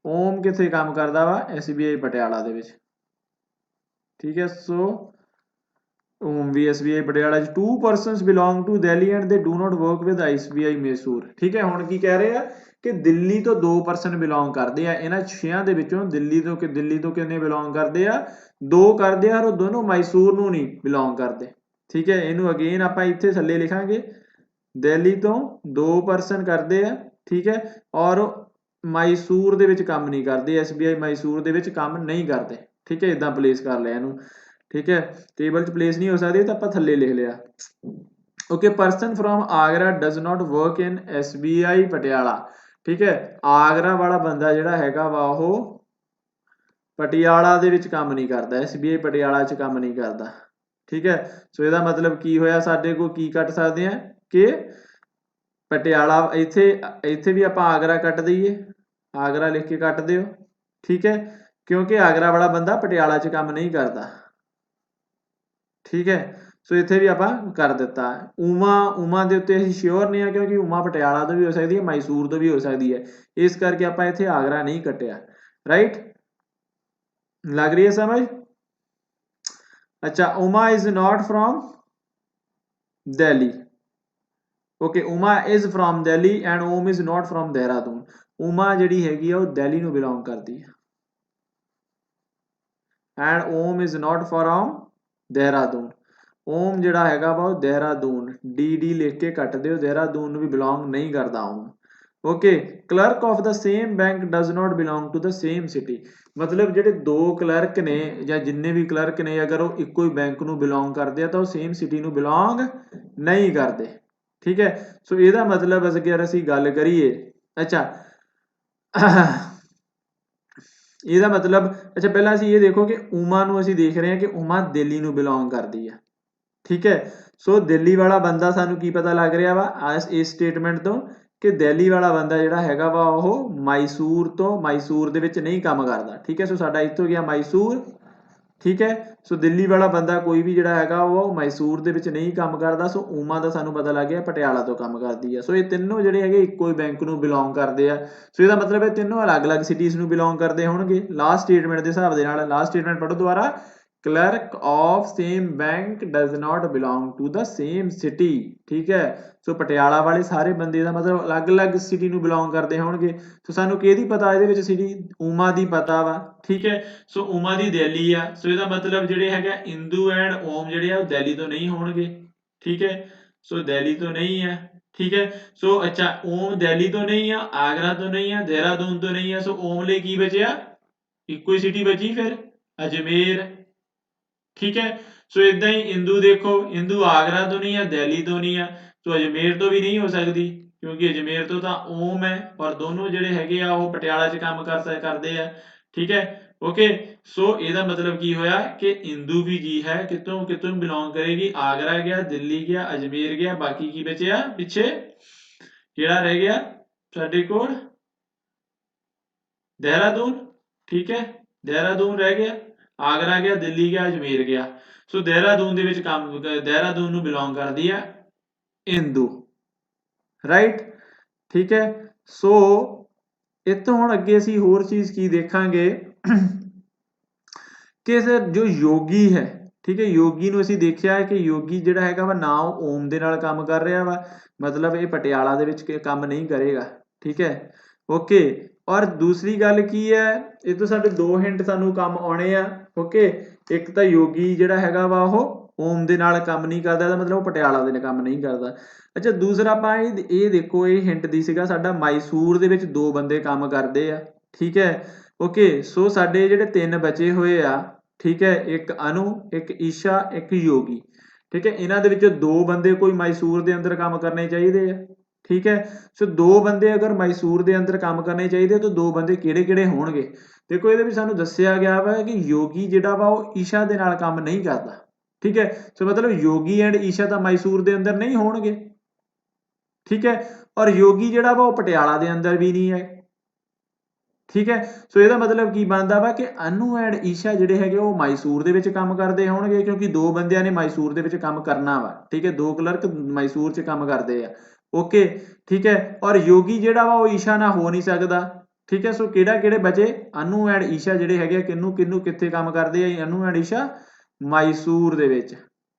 ओम कित्थे काम करदा वा, SBI पटियाला दे विच, ठीक है। सो ओम भी SBI Patiala 2 persons belong to Delhi and they do not work with SBI Mysore, ठीक है। हुण की कह रहे हैं कि दिल्ली तो 2 पर्सन बिलोंग करते हैं, इन्हां 6 दे विचों दिल्ली तो किन्ने बिलोंग करते हैं, 2 करते हैं, और दोनों मैसूर नूं नहीं बिलोंग करते, ठीक है। इनू अगेन आपां इत्थे थल्ले लिखांगे, दिल्ली तो 2 पर्सन करते हैं, ठीक है, और मैसूर दे विच काम नहीं करते, SBI मैसूर दे विच काम नहीं करते, ठीक है। इदां प्लेस कर लिया इनू, ठीक है, टेबल च प्लेस नहीं हो सकती तो आप थले लिख लिया। Okay, person from Agra does not work in SBI Patiala. ठीक है, आगरा वाला बंदा जिहड़ा हैगा वा ਉਹ ਪਟਿਆਲਾ ਦੇ ਵਿੱਚ ਕੰਮ ਨਹੀਂ ਕਰਦਾ, SBI ਪਟਿਆਲਾ 'ਚ ਕੰਮ ਨਹੀਂ ਕਰਦਾ। ਠੀਕ ਹੈ, ਸੋ ਇਹਦਾ ਮਤਲਬ ਕੀ ਹੋਇਆ, ਸਾਡੇ ਕੋਲ ਕੀ ਕੱਟ ਸਕਦੇ ਆ ਕਿ ਪਟਿਆਲਾ, ਇੱਥੇ ਵੀ ਆਪਾਂ ਆਗਰਾ ਕੱਟ ਦਈਏ, ਆਗਰਾ ਲਿਖ ਕੇ ਕੱਟ ਦਿਓ। ਠੀਕ ਹੈ, ਕਿਉਂਕਿ ਆਗਰਾ ਵਾਲਾ ਬੰਦਾ ਪਟਿਆਲਾ 'ਚ ਕੰਮ ਨਹੀਂ ਕਰਦਾ। ਠੀਕ ਹੈ, ਸੋ ਇੱਥੇ ਵੀ ਆਪਾਂ ਕਰ ਦਿੱਤਾ। ਉਮਾ ਦੇ ਉੱਤੇ ਅਸੀਂ ਸ਼ਿਓਰ ਨਹੀਂ ਆ, ਕਿਉਂਕਿ ਉਮਾ ਪਟਿਆਲਾ ਤੋਂ ਵੀ ਹੋ ਸਕਦੀ ਹੈ, ਮੈਸੂਰ ਤੋਂ ਵੀ ਹੋ ਸਕਦੀ ਹੈ, ਇਸ ਕਰਕੇ ਆਪਾਂ ਇੱਥੇ ਆਗਰਾ ਨਹੀਂ ਕੱਟਿਆ। ਰਾਈਟ, लग रही है समझ? अच्छा, Uma is not from Delhi. Okay, Uma is from Delhi and Om is not from Dehradun. Uma जिहड़ी हैगी आ दिल्ली नूं बिलोंग करती है and Om is not from Dehradun. Om जिहड़ा हैगा वा देहरादून, डी लिख के कट दिओ, देहरादून नूं भी बिलोंग नहीं करता Om. Okay, clerk of the same bank does not belong to the same city. मतलब ਜਿਹੜੇ ਦੋ ਕਲਰਕ ਨੇ ਜਾਂ ਜਿੰਨੇ ਵੀ ਕਲਰਕ ਨੇ, ਅਗਰ ਉਹ ਇੱਕੋ ਹੀ ਬੈਂਕ ਨੂੰ ਬਿਲੋਂਗ ਕਰਦੇ ਆ ਤਾਂ ਉਹ ਸੇਮ ਸਿਟੀ ਨੂੰ ਬਿਲੋਂਗ ਨਹੀਂ ਕਰਦੇ। ਠੀਕ ਹੈ, ਸੋ ਇਹਦਾ ਮਤਲਬ ਅਗਰ ਅਸੀਂ ਗੱਲ ਕਰੀਏ, ਅੱਛਾ ਇਹਦਾ ਮਤਲਬ, ਅੱਛਾ ਪਹਿਲਾਂ ਅਸੀਂ ਇਹ ਦੇਖੋ ਕਿ ਉਮਾ ਨੂੰ ਅਸੀਂ ਦੇਖ ਰਹੇ ਹਾਂ ਕਿ ਉਮਾ ਦਿੱਲੀ ਨੂੰ ਬਿਲੋਂਗ ਕਰਦੀ ਆ। ਠੀਕ ਹੈ, ਸੋ ਦਿੱਲੀ ਵਾਲਾ ਬੰਦਾ ਸਾਨੂੰ ਕੀ ਪਤਾ ਲੱਗ ਰਿਹਾ ਵਾ ਇਸ ਸਟੇਟਮੈਂਟ ਤੋਂ ਕਿ ਦਿੱਲੀ ਵਾਲਾ ਬੰਦਾ ਜਿਹੜਾ ਹੈਗਾ ਵਾ ਉਹ ਮੈਸੂਰ ਦੇ ਵਿੱਚ ਨਹੀਂ ਕੰਮ ਕਰਦਾ। ਠੀਕ ਹੈ, ਸੋ ਸਾਡਾ ਇੱਥੋਂ ਗਿਆ ਮੈਸੂਰ। ਠੀਕ ਹੈ, ਸੋ ਦਿੱਲੀ ਵਾਲਾ ਬੰਦਾ ਕੋਈ ਵੀ ਜਿਹੜਾ ਹੈਗਾ ਉਹ ਮੈਸੂਰ ਦੇ ਵਿੱਚ ਨਹੀਂ ਕੰਮ ਕਰਦਾ। ਸੋ ਉਮਾ ਦਾ ਸਾਨੂੰ ਪਤਾ ਲੱਗ ਗਿਆ ਪਟਿਆਲਾ ਤੋਂ ਕੰਮ ਕਰਦੀ ਆ। ਸੋ ਇਹ ਤਿੰਨੋਂ ਜਿਹੜੇ ਹੈਗੇ ਇੱਕੋ ਹੀ ਬੈਂਕ ਨੂੰ ਬਿਲੋਂਗ ਕਰਦੇ ਆ। ਸੋ ਇਹਦਾ ਮਤਲਬ ਇਹ ਤਿੰਨੋਂ ਅਲੱਗ-ਅਲੱਗ ਸਿਟੀਜ਼ ਨੂੰ ਬਿਲੋਂਗ ਕਰਦੇ ਹੋਣਗੇ ਲਾਸਟ ਸਟੇਟਮੈਂਟ ਦੇ ਹਿਸਾਬ ਦੇ ਨਾਲ। ਲਾਸਟ ਸਟੇਟਮੈਂਟ ਪੜ੍ਹੋ ਦੁਬਾਰਾ, clerk of same bank does not belong to the same city. ਠੀਕ ਹੈ, ਸੋ ਪਟਿਆਲਾ ਵਾਲੇ ਸਾਰੇ ਬੰਦੇ ਦਾ ਮਤਲਬ ਅਲੱਗ-ਅਲੱਗ ਸਿਟੀ ਨੂੰ ਬਿਲੋਂਗ ਕਰਦੇ ਹੋਣਗੇ। ਸੋ ਸਾਨੂੰ ਕਿਹਦੀ ਪਤਾ ਇਹਦੇ ਵਿੱਚ ਸਿਟੀ, ਉਮਾ ਦੀ ਪਤਾ ਵਾ। ਠੀਕ ਹੈ, ਸੋ ਉਮਾ ਦੀ ਦਿੱਲੀ ਆ। ਸੋ ਇਹਦਾ ਮਤਲਬ ਜਿਹੜੇ ਹੈਗਾ ਇੰਦੂ ਐਂਡ ਓਮ ਜਿਹੜੇ ਆ ਉਹ ਦਿੱਲੀ ਤੋਂ ਨਹੀਂ ਹੋਣਗੇ। ਠੀਕ ਹੈ, ਸੋ ਦਿੱਲੀ ਤੋਂ ਨਹੀਂ ਆ। ਠੀਕ ਹੈ, ਸੋ ਅੱਛਾ ਓਮ ਦਿੱਲੀ ਤੋਂ ਨਹੀਂ ਆ, ਆਗਰਾ ਤੋਂ ਨਹੀਂ ਆ, ਦੇਹਰਾਦੂਨ ਤੋਂ ਨਹੀਂ ਆ। ਸੋ ਓਮ ਲਈ ਕੀ ਬਚਿਆ, ਇੱਕੋ ਹੀ ਸਿਟੀ ਬਚੀ ਫਿਰ, ਅਜਮੇਰ। ਠੀਕ ਹੈ, ਸੋ ਇਦਾਂ ਹੀ ਇੰਦੂ ਦੇਖੋ, ਇੰਦੂ ਆਗਰਾ ਤੋਂ ਨਹੀਂ ਆ, ਦਿੱਲੀ ਤੋਂ ਨਹੀਂ ਆ, ਸੋ ਅਜਮੇਰ ਤੋਂ ਵੀ ਨਹੀਂ ਹੋ ਸਕਦੀ ਕਿਉਂਕਿ ਅਜਮੇਰ ਤੋਂ ਤਾਂ ਓਮ ਹੈ, ਔਰ ਦੋਨੋਂ ਜਿਹੜੇ ਹੈਗੇ ਆ ਉਹ ਪਟਿਆਲਾ 'ਚ ਕੰਮ ਕਰਦੇ ਆ। ਠੀਕ ਹੈ, ਓਕੇ, ਸੋ ਇਹਦਾ ਮਤਲਬ ਕੀ ਹੋਇਆ ਕਿ ਇੰਦੂ ਵੀ ਜੀ ਹੈ ਕਿਤੋਂ ਕਿਤੋਂ ਬਿਲੋਂਗ ਕਰੇਗੀ, ਆਗਰਾ ਗਿਆ, ਦਿੱਲੀ ਗਿਆ, ਅਜਮੇਰ ਗਿਆ, ਬਾਕੀ ਕੀ ਬਚਿਆ ਪਿੱਛੇ, ਕਿਹੜਾ ਰਹਿ ਗਿਆ ਸਾਡੇ ਕੋਲ, देहरादून। ठीक है, देहरादून रह गया, आगरा गया, दिल्ली गया, अजमेर गया। सो देहरादून ਦੇ ਵਿੱਚ ਕੰਮ, देहरादून ਨੂੰ ਬਿਲੋਂਗ ਕਰਦੀ ਆ ਇੰਦੂ। ਰਾਈਟ, ਠੀਕ ਹੈ, ਸੋ ਇੱਥੋਂ ਹੁਣ ਅੱਗੇ ਅਸੀਂ ਹੋਰ ਚੀਜ਼ ਕੀ ਦੇਖਾਂਗੇ ਕਿ ਸਰ ਜੋ ਯੋਗੀ ਹੈ, ਠੀਕ ਹੈ, ਯੋਗੀ ਨੂੰ ਅਸੀਂ ਦੇਖਿਆ ਹੈ ਕਿ ਯੋਗੀ ਜਿਹੜਾ ਹੈਗਾ ਵਾ ਨਾ ਉਹ ਓਮ ਦੇ ਨਾਲ ਕੰਮ ਕਰ ਰਿਹਾ ਵਾ, ਮਤਲਬ ਇਹ ਪਟਿਆਲਾ ਦੇ ਵਿੱਚ ਕੰਮ ਨਹੀਂ ਕਰੇਗਾ। ਠੀਕ ਹੈ, ਓਕੇ, ਔਰ ਦੂਸਰੀ ਗੱਲ ਕੀ ਹੈ, ਇਹ ਤੋਂ ਸਾਡੇ ਦੋ ਹਿੰਟ ਸਾਨੂੰ ਕੰਮ ਆਉਣੇ ਆ। ਓਕੇ, ਇੱਕ ਤਾਂ ਯੋਗੀ ਜਿਹੜਾ ਹੈਗਾ ਵਾ ਉਹ ਓਮ ਦੇ ਨਾਲ ਕੰਮ ਨਹੀਂ ਕਰਦਾ, ਇਹਦਾ ਮਤਲਬ ਉਹ ਪਟਿਆਲਾ ਦੇ ਨਾਲ ਕੰਮ ਨਹੀਂ ਕਰਦਾ। ਅੱਛਾ, ਦੂਸਰਾ ਆਪਾਂ ਇਹ ਦੇਖੋ, ਇਹ ਹਿੰਟ ਦੀ ਸੀਗਾ ਸਾਡਾ ਮੈਸੂਰ ਦੇ ਵਿੱਚ ਦੋ ਬੰਦੇ ਕੰਮ ਕਰਦੇ ਆ। ਠੀਕ ਹੈ, ਓਕੇ, ਸੋ ਸਾਡੇ ਜਿਹੜੇ ਤਿੰਨ ਬਚੇ ਹੋਏ ਆ, ਠੀਕ ਹੈ, ਇੱਕ ਅਨੂ, ਇੱਕ ਈਸ਼ਾ, ਇੱਕ ਯੋਗੀ। ਠੀਕ ਹੈ, ਇਹਨਾਂ ਦੇ ਵਿੱਚੋਂ ਦੋ ਬੰਦੇ ਕੋਈ ਮੈਸੂਰ ਦੇ ਅੰਦਰ ਕੰਮ ਕਰਨੇ ਚਾਹੀਦੇ ਆ। ਠੀਕ ਹੈ, ਸੋ ਦੋ ਬੰਦੇ ਅਗਰ ਮੈਸੂਰ ਦੇ ਅੰਦਰ ਕੰਮ ਕਰਨੇ ਚਾਹੀਦੇ ਤਾਂ ਦੋ ਬੰਦੇ ਕਿਹੜੇ ਕਿਹੜੇ ਹੋਣਗੇ। ਦੇਖੋ ਇਹਦੇ ਵਿੱਚ ਸਾਨੂੰ ਦੱਸਿਆ ਗਿਆ ਵਾ ਕਿ ਯੋਗੀ ਜਿਹੜਾ ਵਾ ਉਹ ਈਸ਼ਾ ਦੇ ਨਾਲ ਕੰਮ ਨਹੀਂ ਕਰਦਾ। ਠੀਕ ਹੈ, ਸੋ ਮਤਲਬ ਯੋਗੀ ਐਂਡ ਈਸ਼ਾ ਤਾਂ ਮੈਸੂਰ ਦੇ ਅੰਦਰ ਨਹੀਂ ਹੋਣਗੇ। ਠੀਕ ਹੈ, ਔਰ ਯੋਗੀ ਜਿਹੜਾ ਵਾ ਉਹ ਪਟਿਆਲਾ ਦੇ ਅੰਦਰ ਵੀ ਨਹੀਂ ਹੈ। ਠੀਕ ਹੈ, ਸੋ ਇਹਦਾ ਮਤਲਬ ਕੀ ਬਣਦਾ ਵਾ ਕਿ ਅਨੂ ਐਂਡ ਈਸ਼ਾ ਜਿਹੜੇ ਹੈਗੇ ਉਹ ਮੈਸੂਰ ਦੇ ਵਿੱਚ ਕੰਮ ਕਰਦੇ ਹੋਣਗੇ, ਕਿਉਂਕਿ ਦੋ ਬੰਦਿਆਂ ਨੇ ਮੈਸੂਰ ਦੇ ਵਿੱਚ ਕੰਮ ਕਰਨਾ ਵਾ। ਠੀਕ ਹੈ, ਦੋ ਕਲਰਕ ਮੈਸੂਰ 'ਚ ਕੰਮ ਕਰਦੇ ਆ। ਓਕੇ, ਠੀਕ ਹੈ, ਔਰ ਯੋਗੀ ਜਿਹੜਾ ਵਾ ਉਹ ਈਸ਼ਾ ਨਾਲ ਹੋ ਨਹੀਂ ਸਕਦਾ। ਠੀਕ ਹੈ, ਸੋ ਕਿਹੜੇ ਬਚੇ, ਅਨੂ ਐਂਡ ਈਸ਼ਾ ਜਿਹੜੇ ਹੈਗੇ ਆ ਕਿਹਨੂੰ ਕਿੱਥੇ ਕੰਮ ਕਰਦੇ ਆ, ਅਨੂ ਐਂਡ ਈਸ਼ਾ ਮੈਸੂਰ ਦੇ ਵਿੱਚ।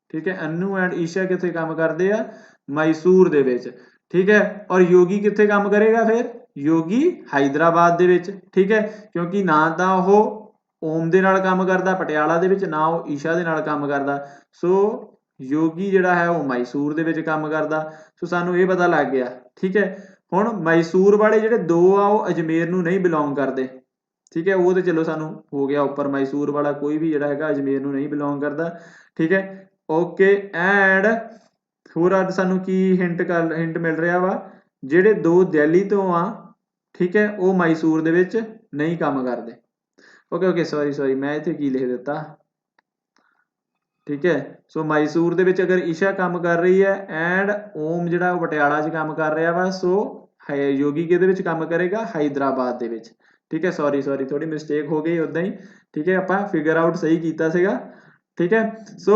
ਠੀਕ ਹੈ, ਅਨੂ ਐਂਡ ਈਸ਼ਾ ਕਿੱਥੇ ਕੰਮ ਕਰਦੇ ਆ, ਮੈਸੂਰ ਦੇ ਵਿੱਚ। ਠੀਕ ਹੈ, ਔਰ ਯੋਗੀ ਕਿੱਥੇ ਕੰਮ ਕਰੇਗਾ ਫਿਰ, ਯੋਗੀ ਹੈਦਰਾਬਾਦ ਦੇ ਵਿੱਚ। ਠੀਕ ਹੈ, ਕਿਉਂਕਿ ਨਾ ਤਾਂ ਉਹ ਓਮ ਦੇ ਨਾਲ ਕੰਮ ਕਰਦਾ ਪਟਿਆਲਾ ਦੇ ਵਿੱਚ, ਨਾ ਉਹ ਈਸ਼ਾ ਦੇ ਨਾਲ ਕੰਮ ਕਰਦਾ। ਸੋ ਯੋਗੀ ਜਿਹੜਾ ਹੈ ਉਹ ਮੈਸੂਰ ਦੇ ਵਿੱਚ ਕੰਮ ਕਰਦਾ। ਸੋ ਸਾਨੂੰ ਇਹ ਪਤਾ ਲੱਗ ਗਿਆ। ਠੀਕ ਹੈ, ਹੁਣ ਮੈਸੂਰ ਵਾਲੇ ਜਿਹੜੇ ਦੋ ਆ ਉਹ ਅਜਮੇਰ ਨੂੰ ਨਹੀਂ ਬਿਲੋਂਗ ਕਰਦੇ। ठीक है, वो तो चलो सानू हो गया उपर मैसूर वाला कोई भी जिहड़ा हैगा अजमेर नूं नहीं बिलोंग करता। ठीक है, ओके एंड होर अज सानू की हिंट मिल रहा वा जिहड़े दो दिल्ली तो आ ठीक है वो मैसूर दे विच नहीं काम करते। ओके ओके सॉरी मैं इत्थे की लिख दिता। ठीक है, सो मैसूर दे विच अगर ईशा काम कर रही है एंड ओम जिहड़ा पटियाला च काम कर रहा वा सो है योगी किहदे विच काम करेगा हैदराबाद दे विच। ठीक है, सॉरी थोड़ी मिस्टेक हो गई उदा ही। ठीक है, आपां फिगर आउट सही कीता सीगा। ठीक है, सो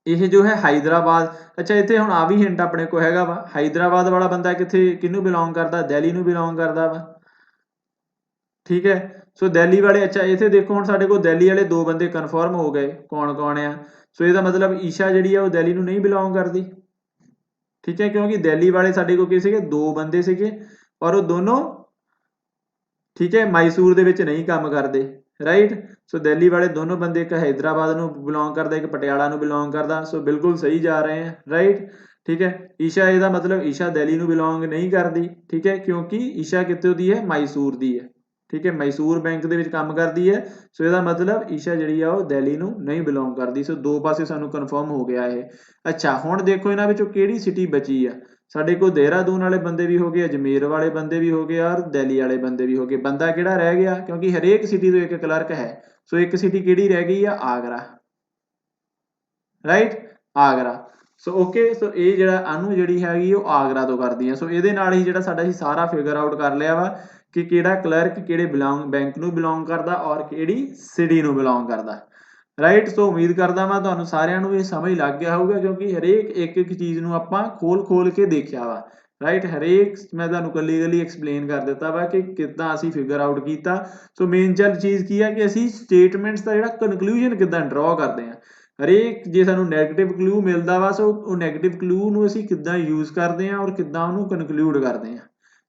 ਇਹ जो है हैदराबाद। अच्छा इत्थे हुण आ भी हिंट अपने को हैगा वा हैदराबाद वाला बंदा कित्थे किहनूं बिलोंग करदा दिल्ली नूं बिलोंग करदा वा। ठीक है, सो दिल्ली वाले अच्छा इत्थे देखो हुण साडे कोल दिल्ली वाले दो बंदे कन्फर्म हो गए कौन कौन आ। सो इहदा मतलब ईशा जिहड़ी आ वो दिल्ली नूं नहीं बिलोंग करदी। ठीक है, क्योंकि दिल्ली वाले साडे कोल की सीगे दो बंदे सीगे और वो दोनों ठीक है मैसूर दे विच नहीं काम करते राइट। सो दिल्ली वाले दोनों बंदे एक हैदराबाद नूं बिलोंग करदा एक पटियाला नूं बिलोंग करदा। सो बिल्कुल सही जा रहे हैं राइट। ठीक है, ईशा इहदा मतलब ईशा दिल्ली नूं बिलोंग नहीं करदी। ठीक है, क्योंकि ईशा कित्थों दी है मैसूर दी है। ठीक है, मैसूर बैंक दे विच काम करदी है। सो इहदा मतलब ईशा जिहड़ी आ वो दिल्ली नूं नहीं बिलोंग करदी। सो दो पासे सानूं कन्फर्म हो गया है। अच्छा हुण देखो इन्हां विचों किहड़ी सिटी बची आ साडे कोल देहरादून वाले बंदे भी हो गए अजमेर वाले बंदे भी हो गए और दिल्ली वाले बंदे भी हो गए। बंदा किहड़ा रह गया क्योंकि हरेक सिटी तो एक क्लर्क है। सो एक सिटी किहड़ी रह गई है Agra right Agra. So okay so ये जिहड़ा अनु जिहड़ी हैगी वो आगरा तो करदी है। सो इहदे नाल ही जिहड़ा साडा सारा फिगर आउट कर लिया वा कि किहड़ा क्लर्क किहड़े बिलोंग बैंक नूं बिलोंग करदा और किहड़ी सिटी नूं बिलोंग करदा राइट। सो उम्मीद करदा मैं तुहानूं सारिआं नूं ये समझ लग गया होਊਗਾ क्योंकि हरेक एक एक चीज़ नूं आपां खोल के देखिआ वा राइट। हरेक मैं तुहानूं कल्ली एक्सप्लेन कर दित्ता वा कि किदां असीं फिगर आउट कीता। सो मेन चल चीज़ की है कि असीं स्टेटमेंट्स दा जिहड़ा कनकलूजन किदां ड्रॉ करदे हां। हरेक जे सानूं नैगेटिव क्लू मिलदा वा सो ਉਹ ਨੈਗੇਟਿਵ ਕਲੂ ਨੂੰ ਅਸੀਂ ਕਿੱਦਾਂ ਯੂਜ਼ ਕਰਦੇ ਹਾਂ ਔਰ ਕਿੱਦਾਂ ਉਹਨੂੰ ਕਨਕਲੂਡ ਕਰਦੇ ਹਾਂ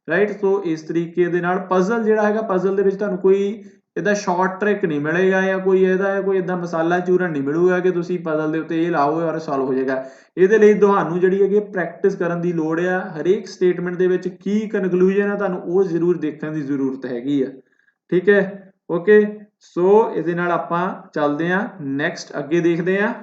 ਰਾਈਟ। ਸੋ ਇਸ ਤਰੀਕੇ ਦੇ ਨਾਲ ਪਜ਼ਲ ਜਿਹੜਾ ਹੈਗਾ ਪਜ਼ਲ ਦੇ ਵਿੱਚ ਤੁਹਾਨੂੰ ਕੋਈ ਇਹਦਾ ਸ਼ਾਰਟ ਟ੍ਰਿਕ ਨਹੀਂ ਮਿਲੇਗਾ ਜਾਂ ਕੋਈ ਇਹਦਾ ਕੋਈ ਇਦਾਂ ਮਸਾਲਾ ਚੂਰਨ ਨਹੀਂ ਮਿਲੂਗਾ ਕਿ ਤੁਸੀਂ ਪਜ਼ਲ ਦੇ ਉੱਤੇ ਇਹ ਲਾਓ ਔਰ ਸੋਲਵ ਹੋ ਜਾਏਗਾ। ਇਹਦੇ ਲਈ ਤੁਹਾਨੂੰ ਜਿਹੜੀ ਹੈਗੀ ਪ੍ਰੈਕਟਿਸ ਕਰਨ ਦੀ ਲੋੜ ਆ। ਹਰੇਕ ਸਟੇਟਮੈਂਟ ਦੇ ਵਿੱਚ ਕੀ ਕਨਕਲੂਜਨ ਆ ਤੁਹਾਨੂੰ ਉਹ ਜ਼ਰੂਰ ਦੇਖਣ ਦੀ ਜ਼ਰੂਰਤ ਹੈਗੀ ਆ। ਠੀਕ ਹੈ ਓਕੇ ਸੋ ਇਹਦੇ ਨਾਲ ਆਪਾਂ ਚੱਲਦੇ ਹਾਂ ਨੈਕਸਟ ਅੱਗੇ ਦੇਖਦੇ ਹਾਂ।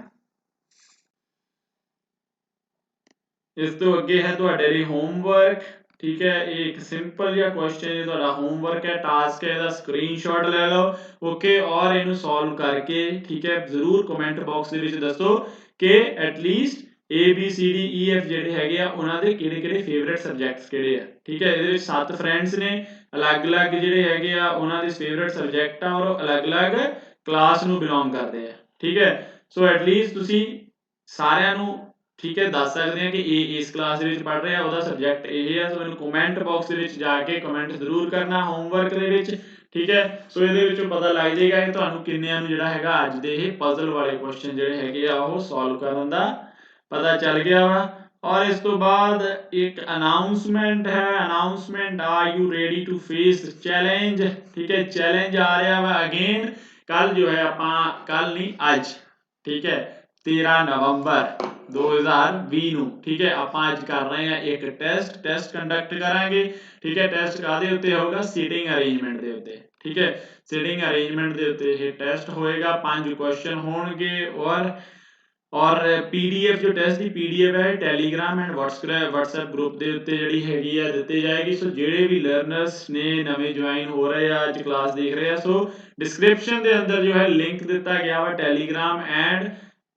ਇਸ ਤੋਂ ਅੱਗੇ ਹੈ ਤੁਹਾਡੇ ਲਈ ਹੋਮਵਰਕ। ठीक है, एक सिंपल जिहा क्वेश्चन है तुहाडा होमवर्क है टास्क है ਇਹਦਾ स्क्रीनशॉट ले लो ओके और ਇਹਨੂੰ सॉल्व करके ठीक है जरूर कमेंट बॉक्स ਦੇ ਵਿੱਚ ਦੱਸੋ ਕਿ ਐਟਲੀਸਟ ABCDEF ਜਿਹੜੇ ਹੈਗੇ ਆ ਉਹਨਾਂ ਦੇ ਕਿਹੜੇ ਕਿਹੜੇ ਫੇਵਰਿਟ ਸਬਜੈਕਟਸ ਕਿਹੜੇ ਆ। ਠੀਕ ਹੈ, ਇਹਦੇ ਵਿੱਚ 7 ਫਰੈਂਡਸ ਨੇ ਅਲੱਗ-ਅਲੱਗ ਜਿਹੜੇ ਹੈਗੇ ਆ ਉਹਨਾਂ ਦੇ ਫੇਵਰਿਟ ਸਬਜੈਕਟ ਆ ਔਰ ਅਲੱਗ-ਅਲੱਗ ਕਲਾਸ ਨੂੰ ਬਿਲੋਂਗ ਕਰਦੇ ਆ। ਠੀਕ ਹੈ, ਸੋ ਐਟਲੀਸਟ ਤੁਸੀਂ ਸਾਰਿਆਂ ਨੂੰ ठीक है दस सकते हैं कि ये इस क्लास ਦੇ ਵਿੱਚ ਪੜ੍ਹ ਰਿਹਾ ਉਹਦਾ ਸਬਜੈਕਟ ਇਹ ਆ। ਸੋ ਮੈਨੂੰ ਕਮੈਂਟ ਬਾਕਸ ਦੇ ਵਿੱਚ ਜਾ ਕੇ ਕਮੈਂਟ ਜ਼ਰੂਰ ਕਰਨਾ ਹੋਮਵਰਕ ਦੇ ਵਿੱਚ। ਠੀਕ ਹੈ, ਸੋ ਇਹਦੇ ਵਿੱਚੋਂ ਪਤਾ ਲੱਗ ਜਾਏਗਾ ਕਿ ਤੁਹਾਨੂੰ ਕਿੰਨਿਆਂ ਨੂੰ ਜਿਹੜਾ ਹੈਗਾ ਅੱਜ ਦੇ ਇਹ ਪਜ਼ਲ ਵਾਲੇ ਕੁਐਸਚਨ ਜਿਹੜੇ ਹੈਗੇ ਆ ਉਹ ਸੋਲਵ ਕਰਨ ਦਾ ਪਤਾ ਚੱਲ ਗਿਆ ਵਾ। और इस तो बाद एक अनाउंसमेंट है announcement are you ready to face challenge. ठीक है, चैलेंज आ रहा वा अगेन कल जो है आप कल नहीं अज ठीक है 13 नवंबर 2020 ਨੂੰ ठीक है ਆਪਾਂ ਅੱਜ ਕਰ ਰਹੇ ਹਾਂ ਇੱਕ ਟੈਸਟ ਕੰਡਕਟ ਕਰਾਂਗੇ। ਠੀਕ ਹੈ, ਟੈਸਟ ਕਾਦੇ ਉੱਤੇ ਹੋਊਗਾ ਸੀਟਿੰਗ ਅਰੇਂਜਮੈਂਟ ਦੇ ਉੱਤੇ। ਠੀਕ ਹੈ, ਸੀਟਿੰਗ ਅਰੇਂਜਮੈਂਟ ਦੇ ਉੱਤੇ ਇਹ ਟੈਸਟ ਹੋਏਗਾ 5 ਕੁਐਸਚਨ ਹੋਣਗੇ ਔਰ ਪੀਡੀਐਫ ਜੋ ਟੈਸਟ ਦੀ ਪੀਡੀਐਫ ਹੈ ਟੈਲੀਗ੍ਰਾਮ ਐਂਡ WhatsApp ਗਰੁੱਪ ਦੇ ਉੱਤੇ ਜਿਹੜੀ ਹੈਗੀ ਆ ਦਿੱਤੀ ਜਾਏਗੀ। ਸੋ ਜਿਹੜੇ ਵੀ ਲਰਨਰਸ ਨੇ ਨਵੇਂ ਜੁਆਇਨ ਹੋ ਰਹੇ ਆ ਅੱਜ ਕਲਾਸ ਦੇਖ ਰਹੇ ਆ ਸੋ ਡਿਸਕ੍ਰਿਪਸ਼ਨ ਦੇ ਅੰਦਰ ਜੋ ਹੈ ਲਿੰਕ ਦਿੱਤਾ ਗਿਆ ਵਾ Telegram and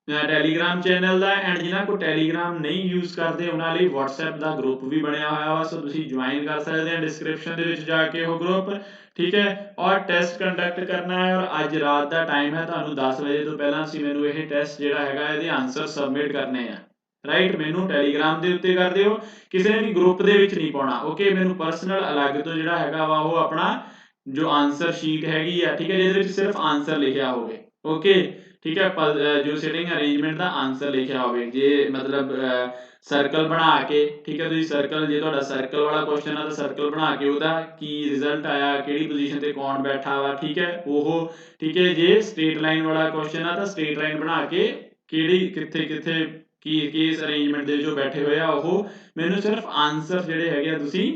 Telegram channel the and ਜਿਨ੍ਹਾਂ ਕੋ ਟੈਲੀਗ੍ਰਾਮ ਨਹੀਂ ਯੂਜ਼ ਕਰਦੇ ਉਹਨਾਂ ਲਈ WhatsApp ਦਾ ਗਰੁੱਪ ਵੀ ਬਣਿਆ ਹੋਇਆ ਵਾ। ਸੋ ਤੁਸੀਂ ਜੁਆਇਨ ਕਰ ਸਕਦੇ ਆ ਡਿਸਕ੍ਰਿਪਸ਼ਨ ਦੇ ਵਿੱਚ ਜਾ ਕੇ ਉਹ ਗਰੁੱਪ। ਠੀਕ ਹੈ, ਔਰ ਟੈਸਟ ਕੰਡਕਟ ਕਰਨਾ ਹੈ ਔਰ ਅੱਜ ਰਾਤ ਦਾ ਟਾਈਮ ਹੈ ਤੁਹਾਨੂੰ 10 ਵਜੇ ਤੋਂ ਪਹਿਲਾਂ ਤੁਸੀਂ ਮੈਨੂੰ ਇਹ ਟੈਸਟ ਜਿਹੜਾ ਹੈਗਾ ਇਹਦੇ ਆਨਸਰ ਸਬਮਿਟ ਕਰਨੇ ਆ ਰਾਈਟ। ਮੈਨੂੰ ਟੈਲੀਗ੍ਰਾਮ ਦੇ ਉੱਤੇ ਕਰ ਦਿਓ ਕਿਸੇ ਨੇ ਵੀ ਗਰੁੱਪ ਦੇ ਵਿੱਚ ਨਹੀਂ ਪਾਉਣਾ ਓਕੇ। ਮੈਨੂੰ ਪਰਸਨਲ ਅਲੱਗ ਤੋਂ ਜਿਹੜਾ ਹੈਗਾ ਵਾ ਉਹ ਆਪਣਾ ਜੋ ਆਨਸਰ ਸ਼ੀਟ ਹੈਗੀ ਆ ਠੀਕ ਹੈ ਜਿਹਦੇ ਵਿੱਚ ਸਿਰਫ ਆਨਸਰ ਲਿਖਿਆ ਹੋਵੇ ਓਕੇ। ठीक है, जो सिटिंग अरेंजमेंट का आंसर लिखा हो जे मतलब सर्कल बना के ठीक है तुसीं सर्कल जे तुहाडा सर्कल वाला क्वेश्चन है तो सर्कल बना के ਉਹਦਾ की रिजल्ट आया किहड़ी पोजीशन ते कौन बैठा वा ठीक है ਉਹ ठीक है। जे स्ट्रेट लाइन वाला क्वेश्चन है तो स्ट्रेट लाइन बना के ਕਿਹੜੀ ਕਿੱਥੇ ਕਿੱਥੇ ਕੀ ਕਿਸ ਅਰੇਂਜਮੈਂਟ ਦੇ ਜੋ ਬੈਠੇ ਹੋਏ ਆ ਉਹ ਮੈਨੂੰ ਸਿਰਫ ਆਨਸਰ ਜਿਹੜੇ ਹੈਗੇ ਆ ਤੁਸੀਂ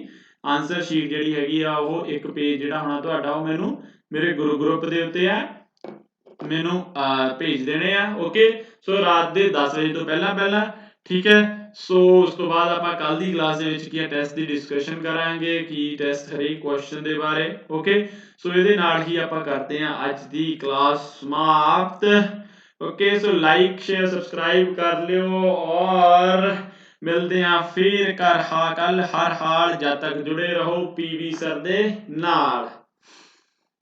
ਆਨਸਰ ਸ਼ੀਟ ਜਿਹੜੀ ਹੈਗੀ ਆ ਉਹ ਇੱਕ ਪੇਜ ਜਿਹੜਾ ਹੋਣਾ ਤੁਹਾਡਾ ਉਹ ਮੈਨੂੰ ਮੇਰੇ ਗਰੁੱਪ ਦੇ ਉੱਤੇ ਆ ਮੈਨੂੰ ਭੇਜ ਦੇਣੇ ਆ ਓਕੇ ਸੋ ਰਾਤ ਦੇ 10 ਵਜੇ ਤੋਂ ਪਹਿਲਾਂ ਠੀਕ ਹੈ ਸੋ ਉਸ ਤੋਂ ਬਾਅਦ ਆਪਾਂ ਕੱਲ ਦੀ ਕਲਾਸ ਦੇ ਵਿੱਚ ਕੀ ਟੈਸਟ ਦੀ ਡਿਸਕਸ਼ਨ ਕਰਾਂਗੇ ਕੀ ਟੈਸਟ ਹਰੇਕ ਕੁਐਸਚਨ ਦੇ ਬਾਰੇ ਓਕੇ ਸੋ ਇਹਦੇ ਨਾਲ ਹੀ ਆਪਾਂ ਕਰਦੇ ਹਾਂ ਅੱਜ ਦੀ ਕਲਾਸ ਸਮਾਪਤ okay so like share subscribe ਕਰ ਲਿਓ ਔਰ ਮਿਲਦੇ ਹਾਂ ਫਿਰ ਕੱਲ ਹਰ ਹਾਲ ਜਦ ਤੱਕ ਜੁੜੇ ਰਹੋ ਪੀਵੀ ਸਰ ਦੇ ਨਾਲ।